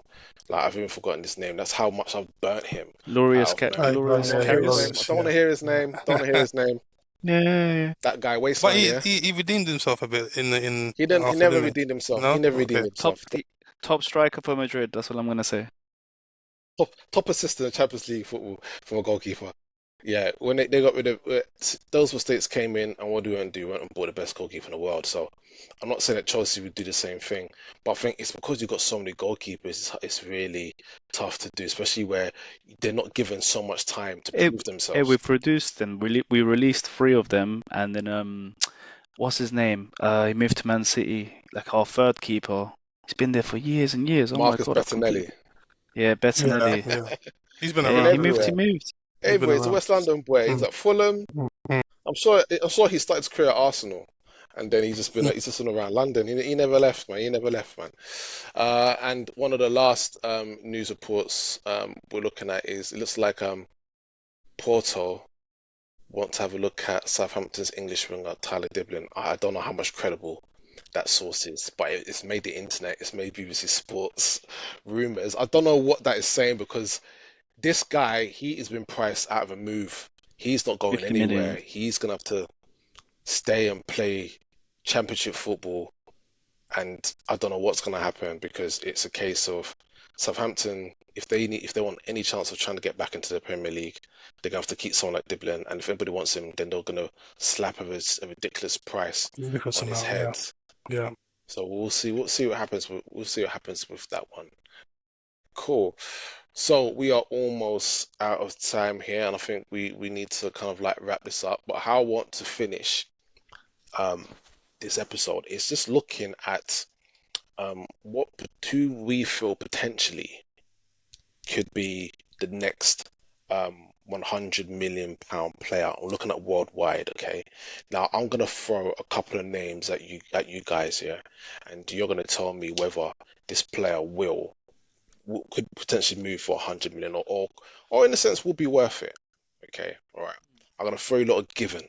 Like I've even forgotten his name. That's how much I've burnt him
Glorious,
out of memory. I
Glorious
don't want to
Yeah,
hear his
Karius.
name. I
Lloris,
don't want to
yeah.
hear his name. Don't want to hear his name.
Yeah.
That guy
But
waistline, yeah.
he redeemed himself a bit in
He didn't. He
after,
never
didn't
redeemed
he?
himself.
No?
He never
Okay.
redeemed himself.
Top striker for Madrid. That's what I'm going to say.
Top assist in the Champions League football from a goalkeeper. Yeah, when they got rid of those mistakes came in, and what do we want to do? We went and bought the best goalkeeper in the world. So I'm not saying that Chelsea would do the same thing, but I think it's because you've got so many goalkeepers. It's really tough to do, especially where they're not given so much time to prove themselves.
We've reduced them. We released three of them, and then what's his name? He moved to Man City, like our third keeper. He's been there for years and years. Oh my
Marcus
God, I've
Bettinelli.
completely. Yeah,
Yeah,
Bettinelli.
yeah. He's been
He's been
Yeah, he
around,
moved.
yeah.
He
everywhere.
moved.
He's been
Everywhere. He's a
around.
West London boy. He's
Mm,
at Fulham.
mm.
I'm sure he started his career at Arsenal, and then he's just been around London. He never left, man. He never left, man. And one of the last news reports we're looking at is it looks like Porto want to have a look at Southampton's English winger Tyler Diblin. I don't know how much credible that source is, but it's made the internet. It's made BBC Sports rumours. I don't know what that is saying because this guy, he has been priced out of a move. He's not going
50
anywhere.
million.
He's gonna have to stay and play Championship football, and I don't know what's gonna happen because it's a case of Southampton. If they want any chance of trying to get back into the Premier League, they're gonna have to keep someone like Diblin, and if anybody wants him, then they're gonna slap a ridiculous price
Because
on his
somehow,
head.
yeah.
So we'll see. We'll see what happens. We'll see what happens with that one. Cool. So we are almost out of time here, and I think we need to kind of like wrap this up. But how I want to finish um this episode is just looking at what do we feel potentially could be the next 100 million pound player. I'm looking at worldwide, okay? Now I'm gonna throw a couple of names at you guys here, and you're gonna tell me whether this player could potentially move for 100 million or in a sense will be worth it. Okay, all right. I'm gonna throw you a lot of given.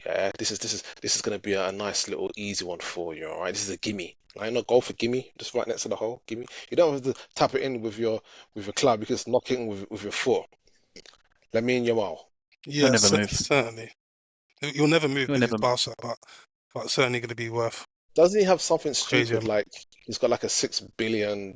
Yeah, this is gonna be a nice little easy one for you. All right, this is a gimme. Like not go for gimme, just right next to the hole. Gimme. You don't have to tap it in with your club. You can just knock it in with your foot. Let me in your mouth.
He'll
Yeah,
never move.
certainly. He'll never move
He'll
because he's
never.
Barca, but certainly going to be worth.
Doesn't he have something
Crazy.
stupid like he's got like a £6 billion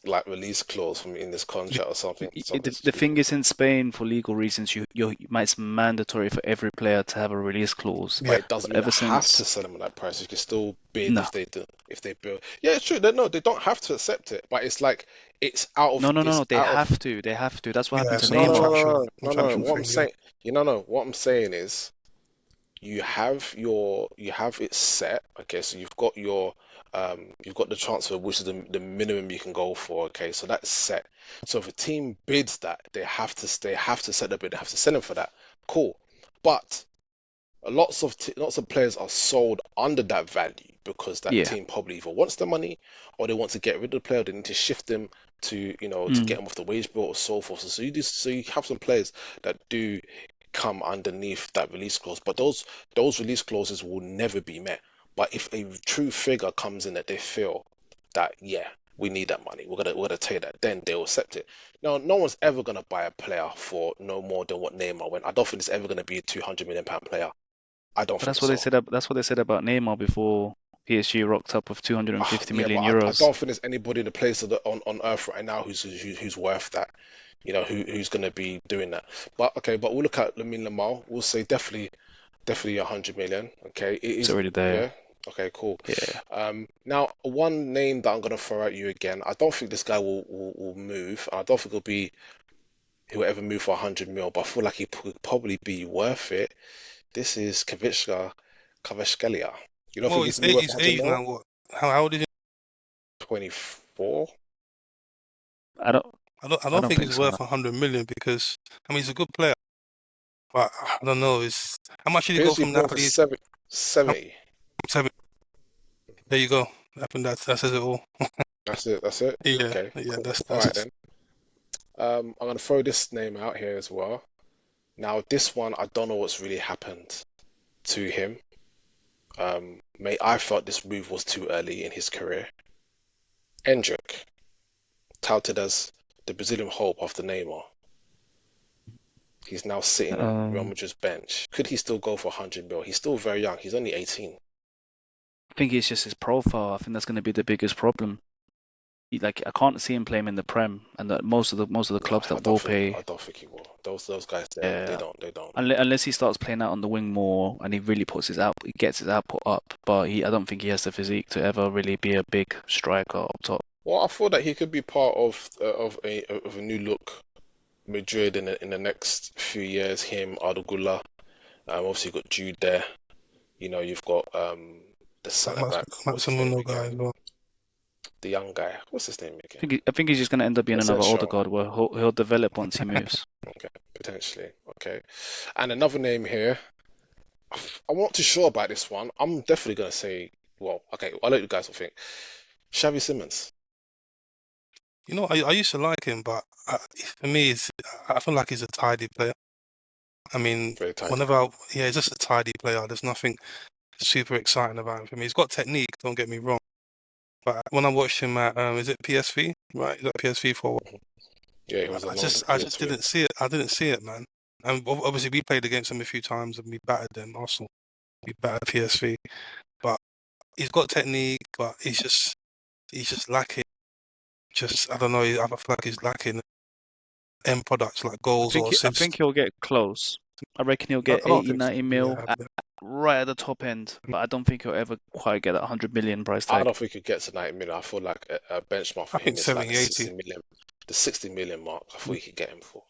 like release clause from in this contract or something? Something
The
stupid.
thing is, in Spain, for legal reasons, it's mandatory for every player to have a release clause.
But
Yeah.
it doesn't
But
mean they
ever
have
since,
to sell them at that price. You can still bid
no,
if they do, if they build. Yeah, it's true. No, they don't have to accept it. But it's like
no, they
out of.
have to. They have to. That's what
Yeah,
happened to
it's a
No, no, no,
Neymar.
no, no, no, no.
contractual
What I'm
thing. Yeah.
saying, what I'm saying is you have it set. Okay, so you've got the transfer, which is the minimum you can go for. Okay, so that's set. So if a team bids that, they have to set the bid. They have to sell them for that. Cool, but lots of players are sold under that value because that
Yeah.
team probably either wants the money or they want to get rid of the player. They need to shift them to to get them off the wage bill or so forth. So you have some players that do come underneath that release clause, but those release clauses will never be met. But if a true figure comes in that they feel that we need that money, we're gonna take that, then they'll accept it. Now, no one's ever gonna buy a player for no more than what Neymar went. I don't think it's ever gonna be a £200 million player. I don't
But
think
that's what they
so.
said. That's what they said about Neymar before PSG rocked up with 250
Yeah, but
million
I
euros.
don't think there's anybody in the place on earth right now who's worth that. Who's going to be doing that. But we'll look at Lamine Yamal. We'll say definitely 100 million. Okay, it
It's
is.
already
Yeah.
there.
Okay, cool.
Yeah.
Now one name that I'm going to throw at you again. I don't think this guy will move. I don't think he'll ever move for 100 mil. But I feel like he could probably be worth it. This is Kvaratskhelia. You don't
Well,
think he's gonna be worth
he's
100
age
mil?
now. What? How old is he?
24.
I don't.
I
I
don't
don't
think
think
he's
so.
worth 100 million because I mean he's a good player, but I don't know. Is how much did he go
PSG
from
bought him for
Napoli?
70.
7. There you go. I think that says it all.
That's it. That's it.
Yeah,
Okay,
yeah.
cool. All
That's
right
it.
then. I'm gonna throw this name out here as well. Now, this one, I don't know what's really happened to him. I felt this move was too early in his career. Endrick, touted as the Brazilian hope after Neymar. He's now sitting on Real
Um,
Madrid's bench. Could he still go for 100 mil? He's still very young. He's only 18.
I think it's just his profile. I think that's going to be the biggest problem. Like I can't see him playing in the Prem, and that most of the
No,
clubs that will pay,
I don't think he will. Those guys there,
uh,
they don't.
unless he starts playing out on the wing more and he really he gets his output up. But I don't think he has the physique to ever really be a big striker up top.
Well, I thought that he could be part of a new look Madrid in the next few years. Him, Arda Güler, obviously you've got Jude there. You've got the centre back. What's his name
Maximum guy as
again?
well.
The young guy. What's his name again?
I think he's just going to end up being another older
Essential.
guard where he'll develop once he moves.
Okay, potentially. Okay, and another name here. I'm not too sure about this one. I'm definitely gonna say. Well, okay. I'll let you guys think. Xavi Simons.
You know, I used to like him, but for me, I feel like he's a tidy player. I mean,
Very tidy.
yeah, he's just a tidy player. There's nothing super exciting about him for me. He's got technique, don't get me wrong. But when I watched him at, is it PSV? Right, he's at PSV for a while.
Yeah, he was a loan at
I just
PSV.
didn't see it. I didn't see it, man. And obviously, we played against him a few times and we battered them. Arsenal, we battered PSV. But he's got technique, but he's just lacking. Just I don't know. I feel like he's lacking end products like goals or
I
assists.
think he'll get close. I reckon he'll get
I don't
80,
think so.
90
Yeah,
mil right at the top end, but I don't think he'll ever quite get that 100 million price
I
tag.
don't think he gets to 90 million. I feel like a benchmark
I
for him
think
is like
70,
the
80.
60 million, the 60 million mark. I thought you could get him for.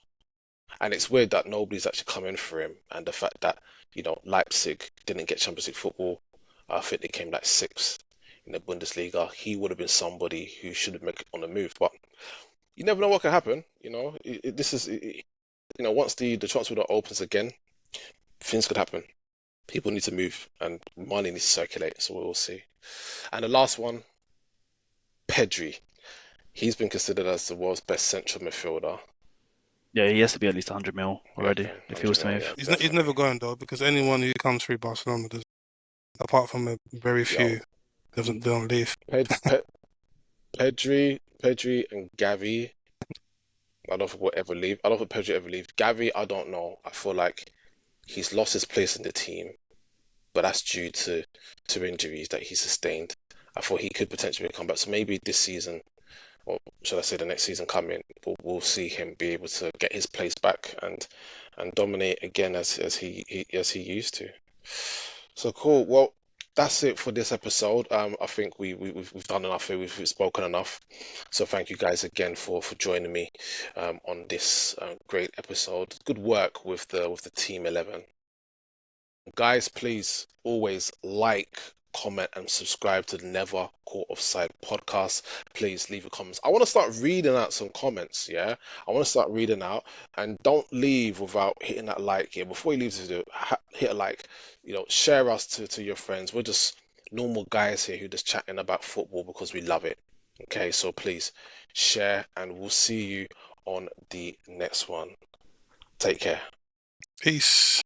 And it's weird that nobody's actually come in for him, and the fact that Leipzig didn't get Champions League football. I think they came like sixth in the Bundesliga. He would have been somebody who should have made it on the move, but you never know what can happen. Once the transfer window opens again, things could happen. People need to move, and money needs to circulate. So we'll see. And the last one, Pedri. He's been considered as the world's best central midfielder.
Yeah, he has to be at least 100 mil already
Okay,
if he was
100
to
mil, yeah,
move.
He's
definitely.
never going though because anyone who comes through Barcelona, apart from a very
Yo,
few, they don't leave.
Pedri and Gavi. I don't think will ever leave. I don't think Pedri ever leave. Gavi, I don't know. I feel like he's lost his place in the team, but that's due to to injuries that he sustained. I thought he could potentially come back. So maybe this season, or should I say the next season coming, we'll see him be able to get his place back and dominate again as he used to. So cool. Well, that's it for this episode. I think we've done enough here. We've spoken enough. So thank you guys again for joining me on this great episode. Good work with the Team 11. Guys, please always like, comment, and subscribe to the Never Caught Offside podcast. Please leave your comments. I want to start reading out some comments, yeah? I want to start reading out, and don't leave without hitting that like here. Before you leave this video, hit a like, share us to your friends. We're just normal guys here who just chatting about football because we love it. Okay, so please share, and we'll see you on the next one. Take care.
Peace.